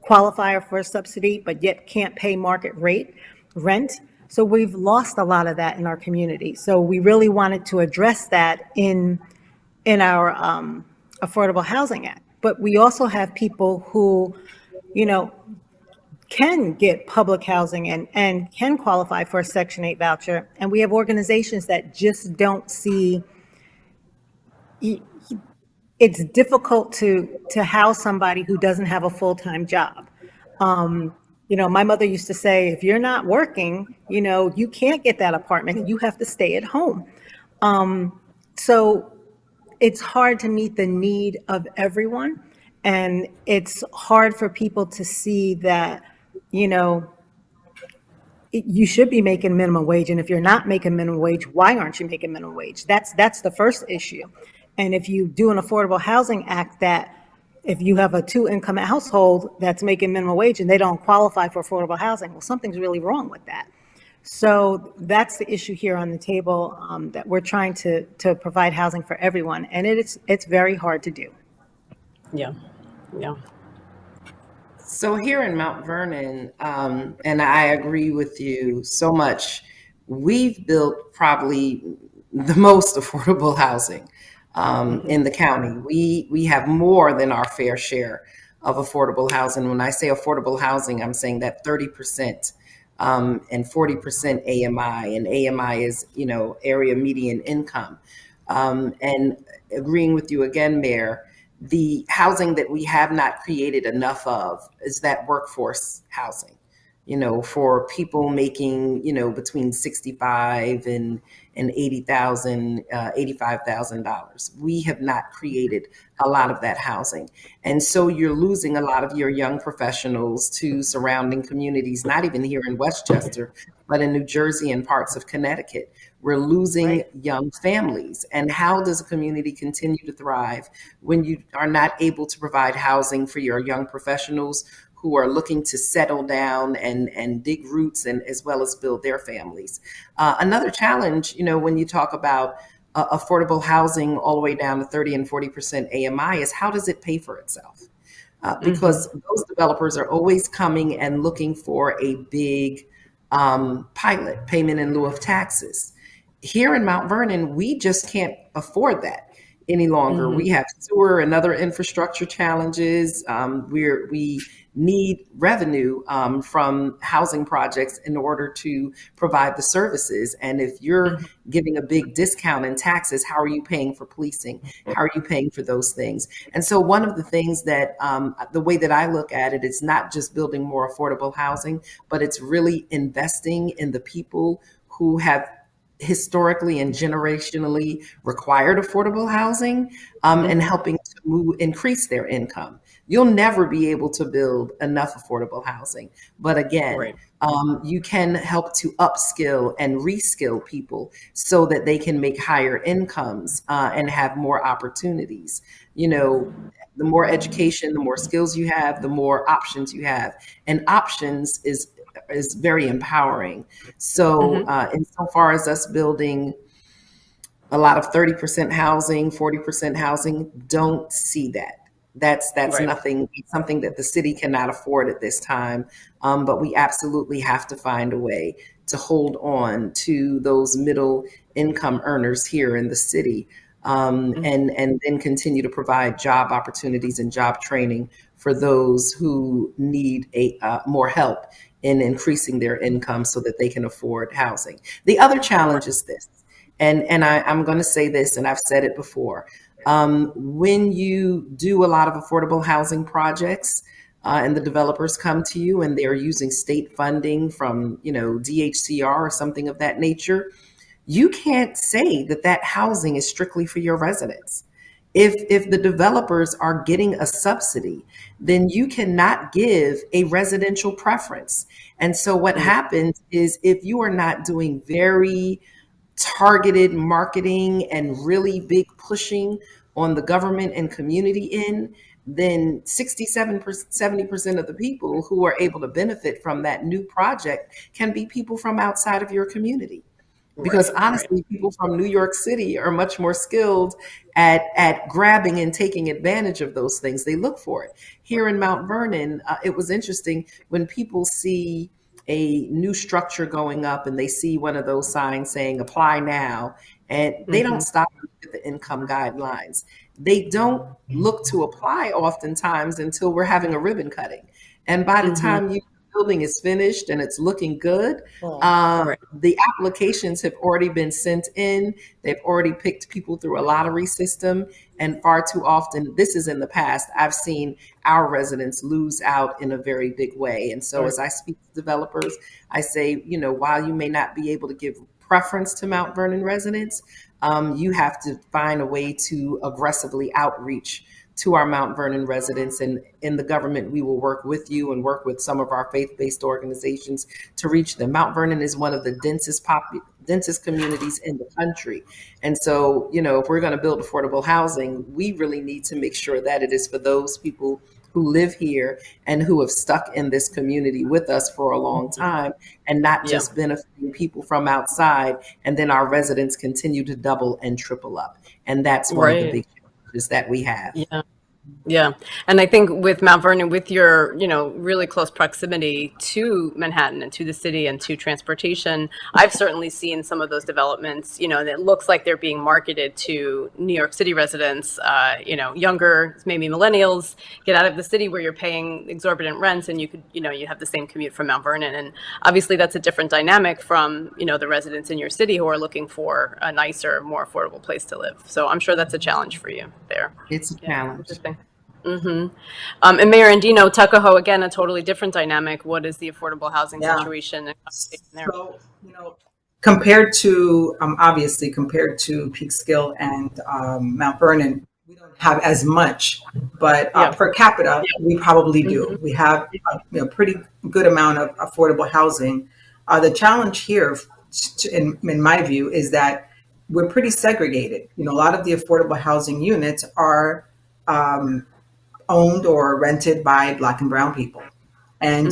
qualify for a subsidy, but yet can't pay market rate rent. So we've lost a lot of that in our community. So we really wanted to address that in our Affordable Housing Act. But we also have people who, can get public housing and can qualify for a Section 8 voucher. And we have organizations that just don't see, it's difficult to house somebody who doesn't have a full-time job. My mother used to say, if you're not working, you can't get that apartment. You have to stay at home. So it's hard to meet the need of everyone. And it's hard for people to see that, you should be making minimum wage. And if you're not making minimum wage, why aren't you making minimum wage? That's the first issue. And if you do an Affordable Housing Act that if you have a two-income household that's making minimum wage and they don't qualify for affordable housing, well, something's really wrong with that. So that's the issue here on the table, that we're trying to provide housing for everyone, and it's very hard to do. Yeah. So here in Mount Vernon, and I agree with you so much, we've built probably the most affordable housing Mhm. in the county. We have more than our fair share of affordable housing. When I say affordable housing, I'm saying that 30% and 40% AMI, and AMI is, area median income. And agreeing with you again, Mayor, the housing that we have not created enough of is that workforce housing, for people making, between 65 and 80,000, $85,000. We have not created a lot of that housing. And so you're losing a lot of your young professionals to surrounding communities, not even here in Westchester, but in New Jersey and parts of Connecticut. We're losing Right. young families. And how does a community continue to thrive when you are not able to provide housing for your young professionals who are looking to settle down and dig roots, and as well as build their families? Another challenge, when you talk about affordable housing all the way down to 30 and 40% AMI, is how does it pay for itself? Mhm. Because those developers are always coming and looking for a big pilot, payment in lieu of taxes. Here in Mount Vernon, we just can't afford that any longer. Mhm. We have sewer and other infrastructure challenges. We need revenue from housing projects in order to provide the services. And if you're Mhm. giving a big discount in taxes, how are you paying for policing? How are you paying for those things? And so one of the things that the way that I look at it is not just building more affordable housing, but it's really investing in the people who have historically and generationally required affordable housing, and Mhm. helping to increase their income. You'll never be able to build enough affordable housing. But again, Right. you can help to upskill and reskill people so that they can make higher incomes and have more opportunities. The more education, the more skills you have, the more options you have. And options is very empowering. So, Mhm. insofar as us building a lot of 30% housing, 40% housing, don't see that. That's Right. nothing, something that the city cannot afford at this time. But we absolutely have to find a way to hold on to those middle income earners here in the city, Mhm. and then continue to provide job opportunities and job training for those who need more help in increasing their income so that they can afford housing. The other Right. challenge is this, and I'm going to say this, and I've said it before. When you do a lot of affordable housing projects, and the developers come to you and they're using state funding from, DHCR or something of that nature, you can't say that that housing is strictly for your residents. If the developers are getting a subsidy, then you cannot give a residential preference. And so what Mhm. happens is, if you are not doing very targeted marketing and really big pushing on the government and community end, then 67%, 70% of the people who are able to benefit from that new project can be people from outside of your community. Because Right. Right. honestly, people from New York City are much more skilled at grabbing and taking advantage of those things. They look for it. Here in Mount Vernon, it was interesting when people see a new structure going up and they see one of those signs saying apply now, and they don't Mhm. stop and look at the income guidelines. They don't look to apply oftentimes until we're having a ribbon cutting. And by the Mhm. time the building is finished and it's looking good, Oh, Right. the applications have already been sent in. They've already picked people through a lottery system. And far too often, this is in the past, I've seen our residents lose out in a very big way. And so Right. as I speak to developers, I say, while you may not be able to give preference to Mount Vernon residents, you have to find a way to aggressively outreach to our Mount Vernon residents. And in the government, we will work with you and work with some of our faith-based organizations to reach them. Mount Vernon is one of the densest communities in the country. And so, if we're going to build affordable housing, we really need to make sure that it is for those people who live here and who have stuck in this community with us for a long Mhm. time, and not Yeah. just benefiting people from outside. And then our residents continue to double and triple up. And that's one of the Right. big challenges that we have. Yeah. Yeah. And I think with Mount Vernon, with your, really close proximity to Manhattan and to the city and to transportation, I've certainly seen some of those developments, and it looks like they're being marketed to New York City residents, younger, maybe millennials, get out of the city where you're paying exorbitant rents and you could, you have the same commute from Mount Vernon. And obviously that's a different dynamic from, the residents in your city who are looking for a nicer, more affordable place to live. So I'm sure that's a challenge for you there. It's a Yeah, challenge. interesting. And Mayor Andino, Tuckahoe, again, a totally different dynamic. What is the affordable housing Yeah. situation and conversation there? So, compared to, obviously, compared to Peekskill and Mount Vernon, we don't have as much, but Yeah. per capita, we probably do. We have a pretty good amount of affordable housing. The challenge here, in my view, is that we're pretty segregated. A lot of the affordable housing units are owned or rented by Black and Brown people. And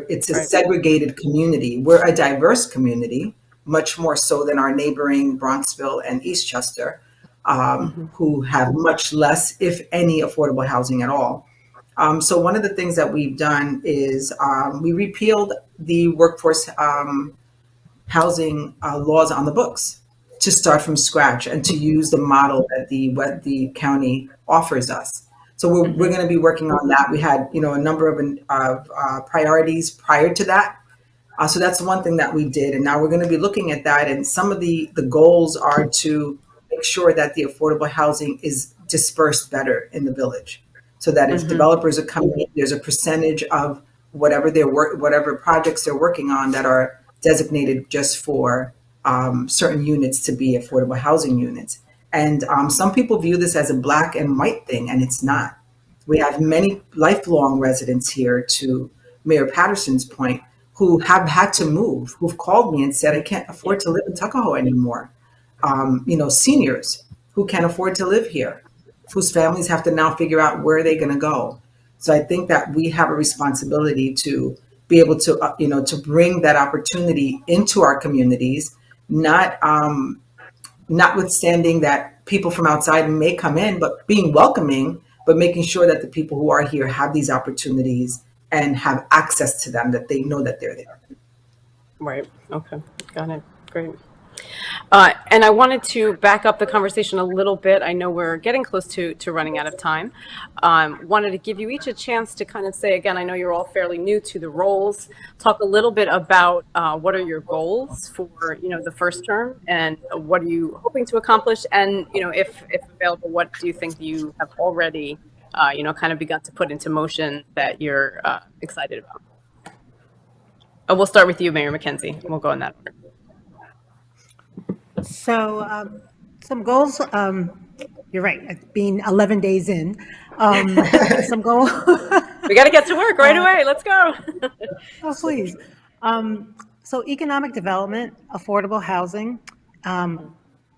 it's a Right. segregated community. We're a diverse community, much more so than our neighboring Bronxville and Eastchester, who have much less, if any, affordable housing at all. So one of the things that we've done is we repealed the workforce housing laws on the books to start from scratch and to use the model that the county offers us. So we're going to be working on that. We had a number of priorities prior to that. So that's one thing that we did, and now we're going to be looking at that. And some of the goals are to make sure that the affordable housing is dispersed better in the village, so that if developers are coming in, there's a percentage of whatever projects they're working on that are designated just for certain units to be affordable housing units. And some people view this as a black and white thing, and it's not. We have many lifelong residents here, to Mayor Patterson's point, who have had to move, who've called me and said, I can't afford to live in Tuckahoe anymore. Seniors who can't afford to live here, whose families have to now figure out where they're going to go. So I think that we have a responsibility to be able to, to bring that opportunity into our communities, notwithstanding that people from outside may come in, but being welcoming, but making sure that the people who are here have these opportunities and have access to them, that they know that they're there. Right. Okay. Got it. Great. And I wanted to back up the conversation a little bit. I know we're getting close to running out of time. Wanted to give you each a chance to kind of say, again, I know you're all fairly new to the roles. Talk a little bit about what are your goals for, the first term, and what are you hoping to accomplish? And, if available, what do you think you have already, kind of begun to put into motion that you're excited about? We'll start with you, Mayor McKenzie. We'll go in that order. So some goals, you're right, being 11 days in, some goal. We got to get to work right away. Let's go. Oh, please. So economic development, affordable housing,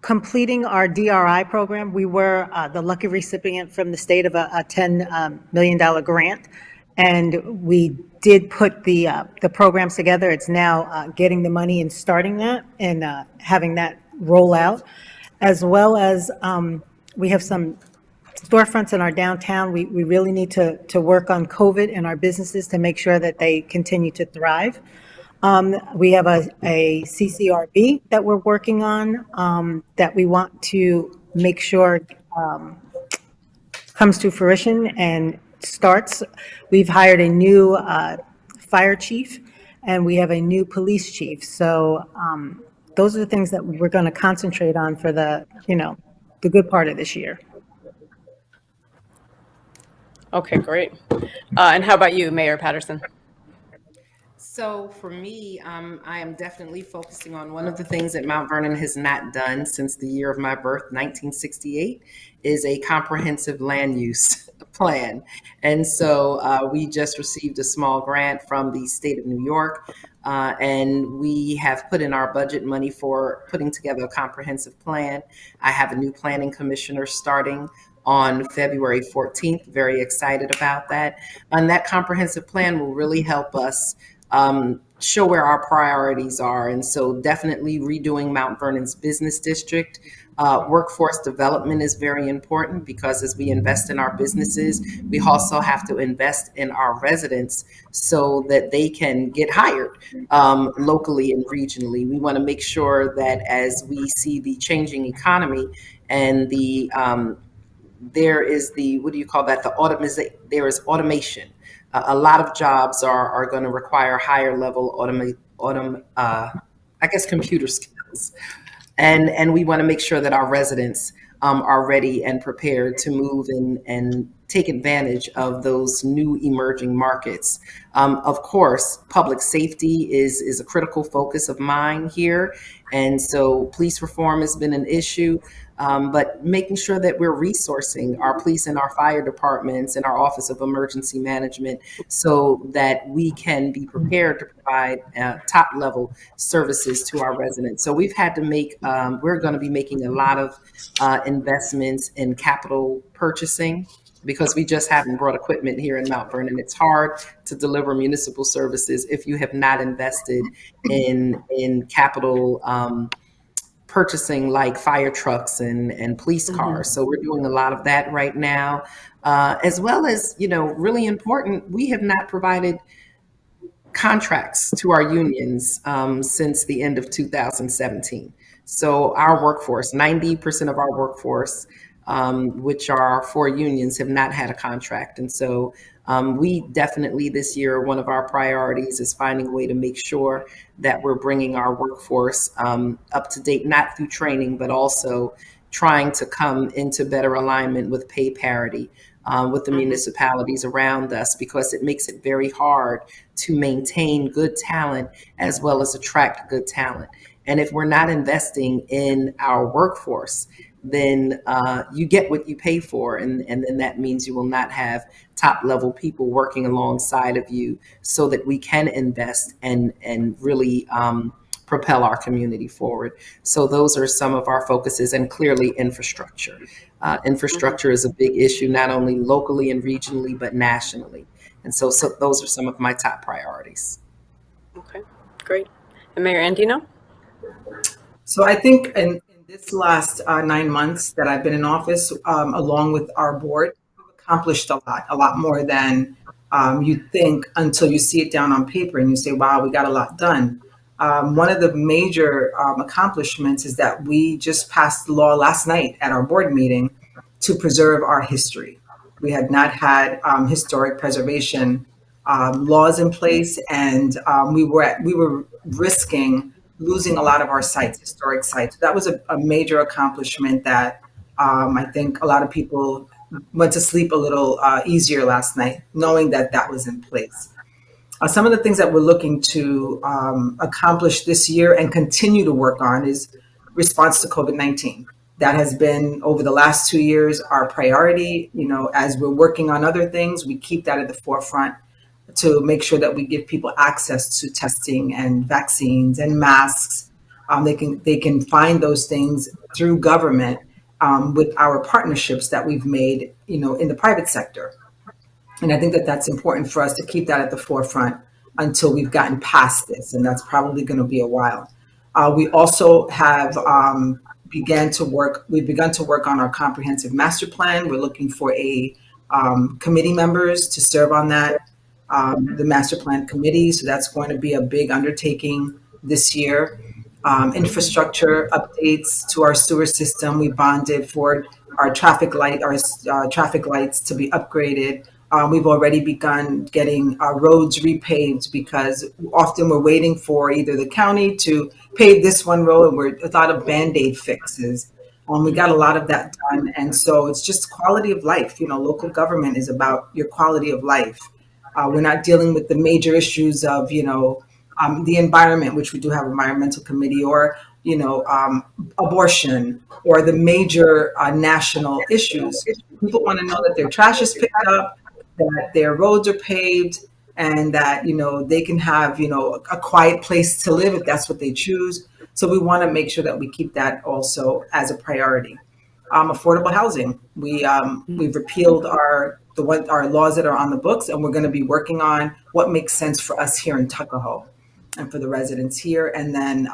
completing our DRI program. We were the lucky recipient from the state of a $10 million grant, and we did put the programs together. It's now getting the money and starting that and having that roll out, as well as we have some storefronts in our downtown. We really need to work on COVID and our businesses to make sure that they continue to thrive. We have a CCRB that we're working on that we want to make sure comes to fruition and starts. We've hired a new fire chief, and we have a new police chief. So those are the things that we're going to concentrate on for the good part of this year. Okay, great. And how about you, Mayor Patterson? So for me, I am definitely focusing on one of the things that Mount Vernon has not done since the year of my birth, 1968, is a comprehensive land use plan. And so we just received a small grant from the state of New York, and we have put in our budget money for putting together a comprehensive plan. I have a new planning commissioner starting on February 14th. Very excited about that. And that comprehensive plan will really help us show where our priorities are. And so definitely redoing Mount Vernon's business district, Workforce development is very important because as we invest in our businesses, we also have to invest in our residents so that they can get hired locally and regionally. We want to make sure that as we see the changing economy and there is the, what do you call that? There is automation. A lot of jobs are going to require higher level computer skills. And we want to make sure that our residents are ready and prepared to move and take advantage of those new emerging markets. Of course, public safety is a critical focus of mine here. And so police reform has been an issue, but making sure that we're resourcing our police and our fire departments and our Office of Emergency Management so that we can be prepared to provide top level services to our residents. So we've had to we're going to be making a lot of investments in capital purchasing because we just haven't brought equipment here in Mount Vernon. It's hard to deliver municipal services if you have not invested in capital purchasing like fire trucks and police cars. So we're doing a lot of that right now, as well as, really important, we have not provided contracts to our unions since the end of 2017. So our workforce, 90% of our workforce, which are for unions, have not had a contract. And so we definitely this year, one of our priorities is finding a way to make sure that we're bringing our workforce up to date, not through training, but also trying to come into better alignment with pay parity with the municipalities around us, because it makes it very hard to maintain good talent as well as attract good talent. And if we're not investing in our workforce, then you get what you pay for. And then that means you will not have top level people working alongside of you so that we can invest and really propel our community forward. So those are some of our focuses, and clearly infrastructure. Infrastructure is a big issue, not only locally and regionally, but nationally. And so those are some of my top priorities. Okay, great. And Mayor Andino? So I think in this last 9 months that I've been in office, along with our board, we've accomplished a lot more than you think until you see it down on paper and you say, wow, we got a lot done. One of the major accomplishments is that we just passed the law last night at our board meeting to preserve our history. We had not had historic preservation laws in place, and we were risking losing a lot of our sites, historic sites. That was a major accomplishment that I think a lot of people went to sleep a little easier last night, knowing that that was in place. Some of the things that we're looking to accomplish this year and continue to work on is response to COVID-19. That has been, over the last 2 years, our priority. As we're working on other things, we keep that at the forefront to make sure that we give people access to testing and vaccines and masks. They can find those things through government with our partnerships that we've made, in the private sector. And I think that that's important for us to keep that at the forefront until we've gotten past this, and that's probably going to be a while. We also have begun to work on our comprehensive master plan. We're looking for committee members to serve on that, the master plan committee. So that's going to be a big undertaking this year. Infrastructure updates to our sewer system. We bonded for our traffic lights to be upgraded. We've already begun getting our roads repaved, because often we're waiting for either the county to pave this one road, and we're a lot of Band-Aid fixes. We got a lot of that done. And so it's just quality of life. Local government is about your quality of life. We're not dealing with the major issues of, the environment, which we do have an environmental committee, or, abortion, or the major national issues. People want to know that their trash is picked up, that their roads are paved, and that, they can have, a quiet place to live if that's what they choose. So we want to make sure that we keep that also as a priority. Affordable housing. We've repealed our laws that are on the books, and we're going to be working on what makes sense for us here in Tuckahoe and for the residents here. And then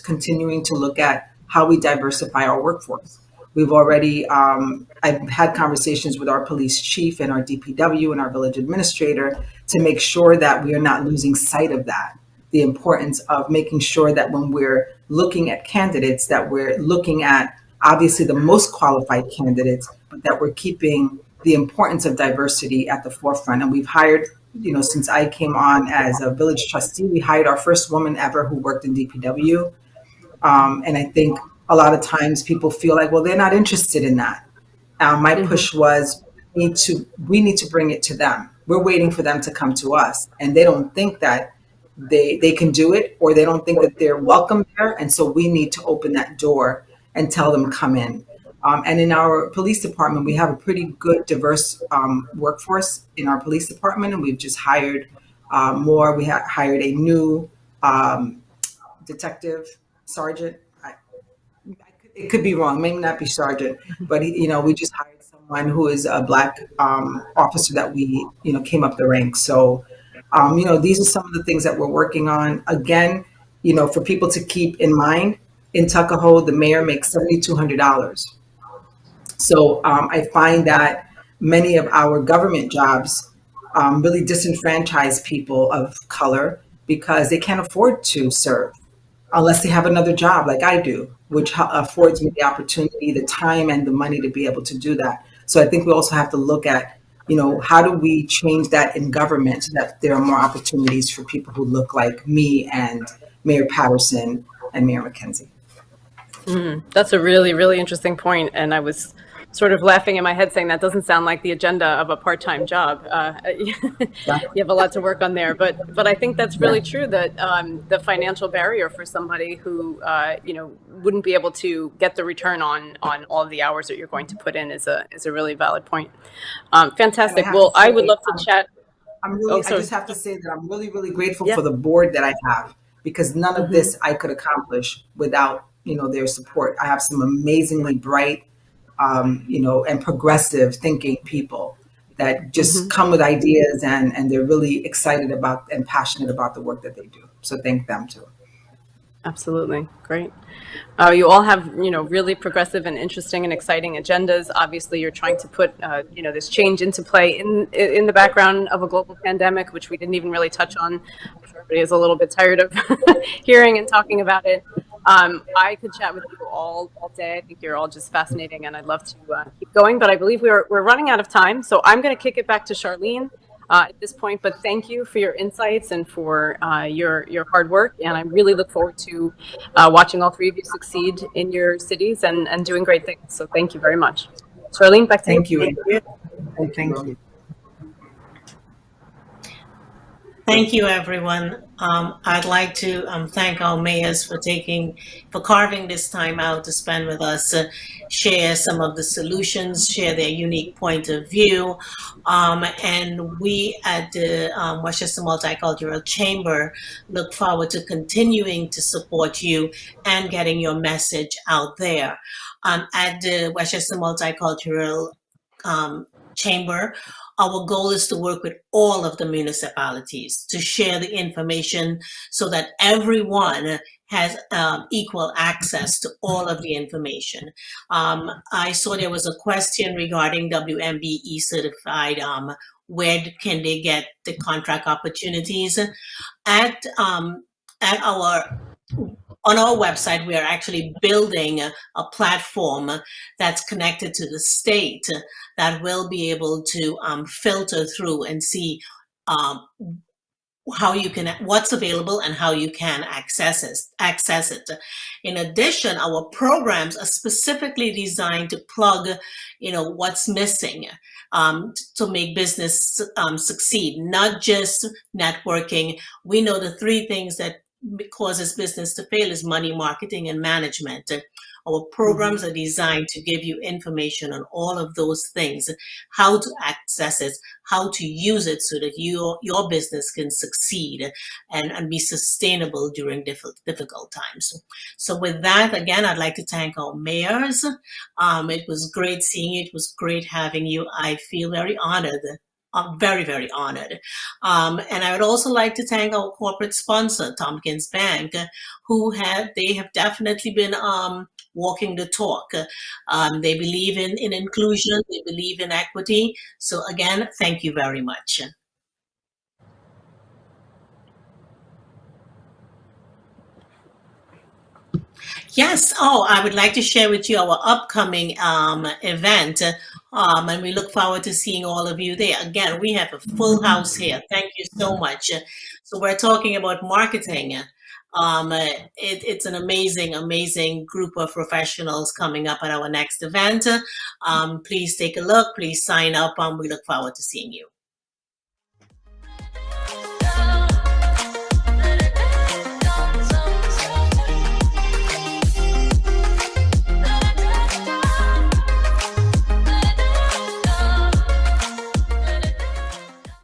continuing to look at how we diversify our workforce. We've already, I've had conversations with our police chief and our DPW and our village administrator to make sure that we are not losing sight of that. The importance of making sure that when we're looking at candidates, that we're looking at obviously the most qualified candidates, but that we're keeping the importance of diversity at the forefront. And we've hired, since I came on as a village trustee, we hired our first woman ever who worked in DPW. And I think a lot of times people feel like, well, they're not interested in that. My push was we need to bring it to them. We're waiting for them to come to us, and they don't think that they can do it, or they don't think that they're welcome there. And so we need to open that door and tell them come in. And in our police department, we have a pretty good diverse workforce in our police department, and we've just hired more. We hired a new detective sergeant. It could be wrong, maybe not be sergeant, but we just hired someone who is a Black officer that we came up the ranks. So these are some of the things that we're working on. Again, for people to keep in mind, in Tuckahoe, the mayor makes $7,200. So I find that many of our government jobs really disenfranchise people of color because they can't afford to serve unless they have another job like I do, which affords me the opportunity, the time, and the money to be able to do that. So I think we also have to look at, how do we change that in government so that there are more opportunities for people who look like me and Mayor Patterson and Mayor McKenzie. That's a really, really interesting point. And I was sort of laughing in my head saying that doesn't sound like the agenda of a part-time job. You have a lot to work on there, but I think that's really true, that the financial barrier for somebody who wouldn't be able to get the return on all of the hours that you're going to put in is a really valid point. Fantastic. Well, I would love to chat. I just have to say that I'm really, really grateful for the board that I have, because none of this I could accomplish without their support. I have some amazingly bright and progressive thinking people that just come with ideas, and they're really excited about and passionate about the work that they do. So thank them too. Absolutely. Great. You all have, really progressive and interesting and exciting agendas. Obviously, you're trying to put, this change into play in the background of a global pandemic, which we didn't even really touch on. I'm sure everybody is a little bit tired of hearing and talking about it. I could chat with you all day. I think you're all just fascinating, and I'd love to keep going. But I believe we're running out of time, so I'm going to kick it back to Charlene at this point. But thank you for your insights and for your hard work, and I really look forward to watching all three of you succeed in your cities and doing great things. So thank you very much. Charlene, back to you. Thank you. Thank you. Thank you, everyone. I'd like to thank our mayors for carving this time out to spend with us, share some of the solutions, share their unique point of view. And we at the Westchester Multicultural Chamber look forward to continuing to support you and getting your message out there. At the Westchester Multicultural Chamber, our goal is to work with all of the municipalities to share the information so that everyone has equal access to all of the information. I saw there was a question regarding WMBE certified. Where can they get the contract opportunities? On our website, we are actually building a platform that's connected to the state that will be able to filter through and see what's available and how you can access it. In addition, our programs are specifically designed to plug, what's missing to make business succeed, not just networking. We know the three things that causes business to fail is money, marketing, and management. Our programs are designed to give you information on all of those things, how to access it, how to use it so that your business can succeed and be sustainable during difficult times. So with that, again, I'd like to thank our mayors. It was great seeing you. It was great having you. I feel very honored. I'm very, very honored. And I would also like to thank our corporate sponsor, Tompkins Bank, they have definitely been walking the talk. They believe in inclusion, they believe in equity. So again, thank you very much. Yes. Oh, I would like to share with you our upcoming event. And we look forward to seeing all of you there. Again, we have a full house here. Thank you so much. So we're talking about marketing. It's an amazing, amazing group of professionals coming up at our next event. Please take a look. Please sign up. We look forward to seeing you.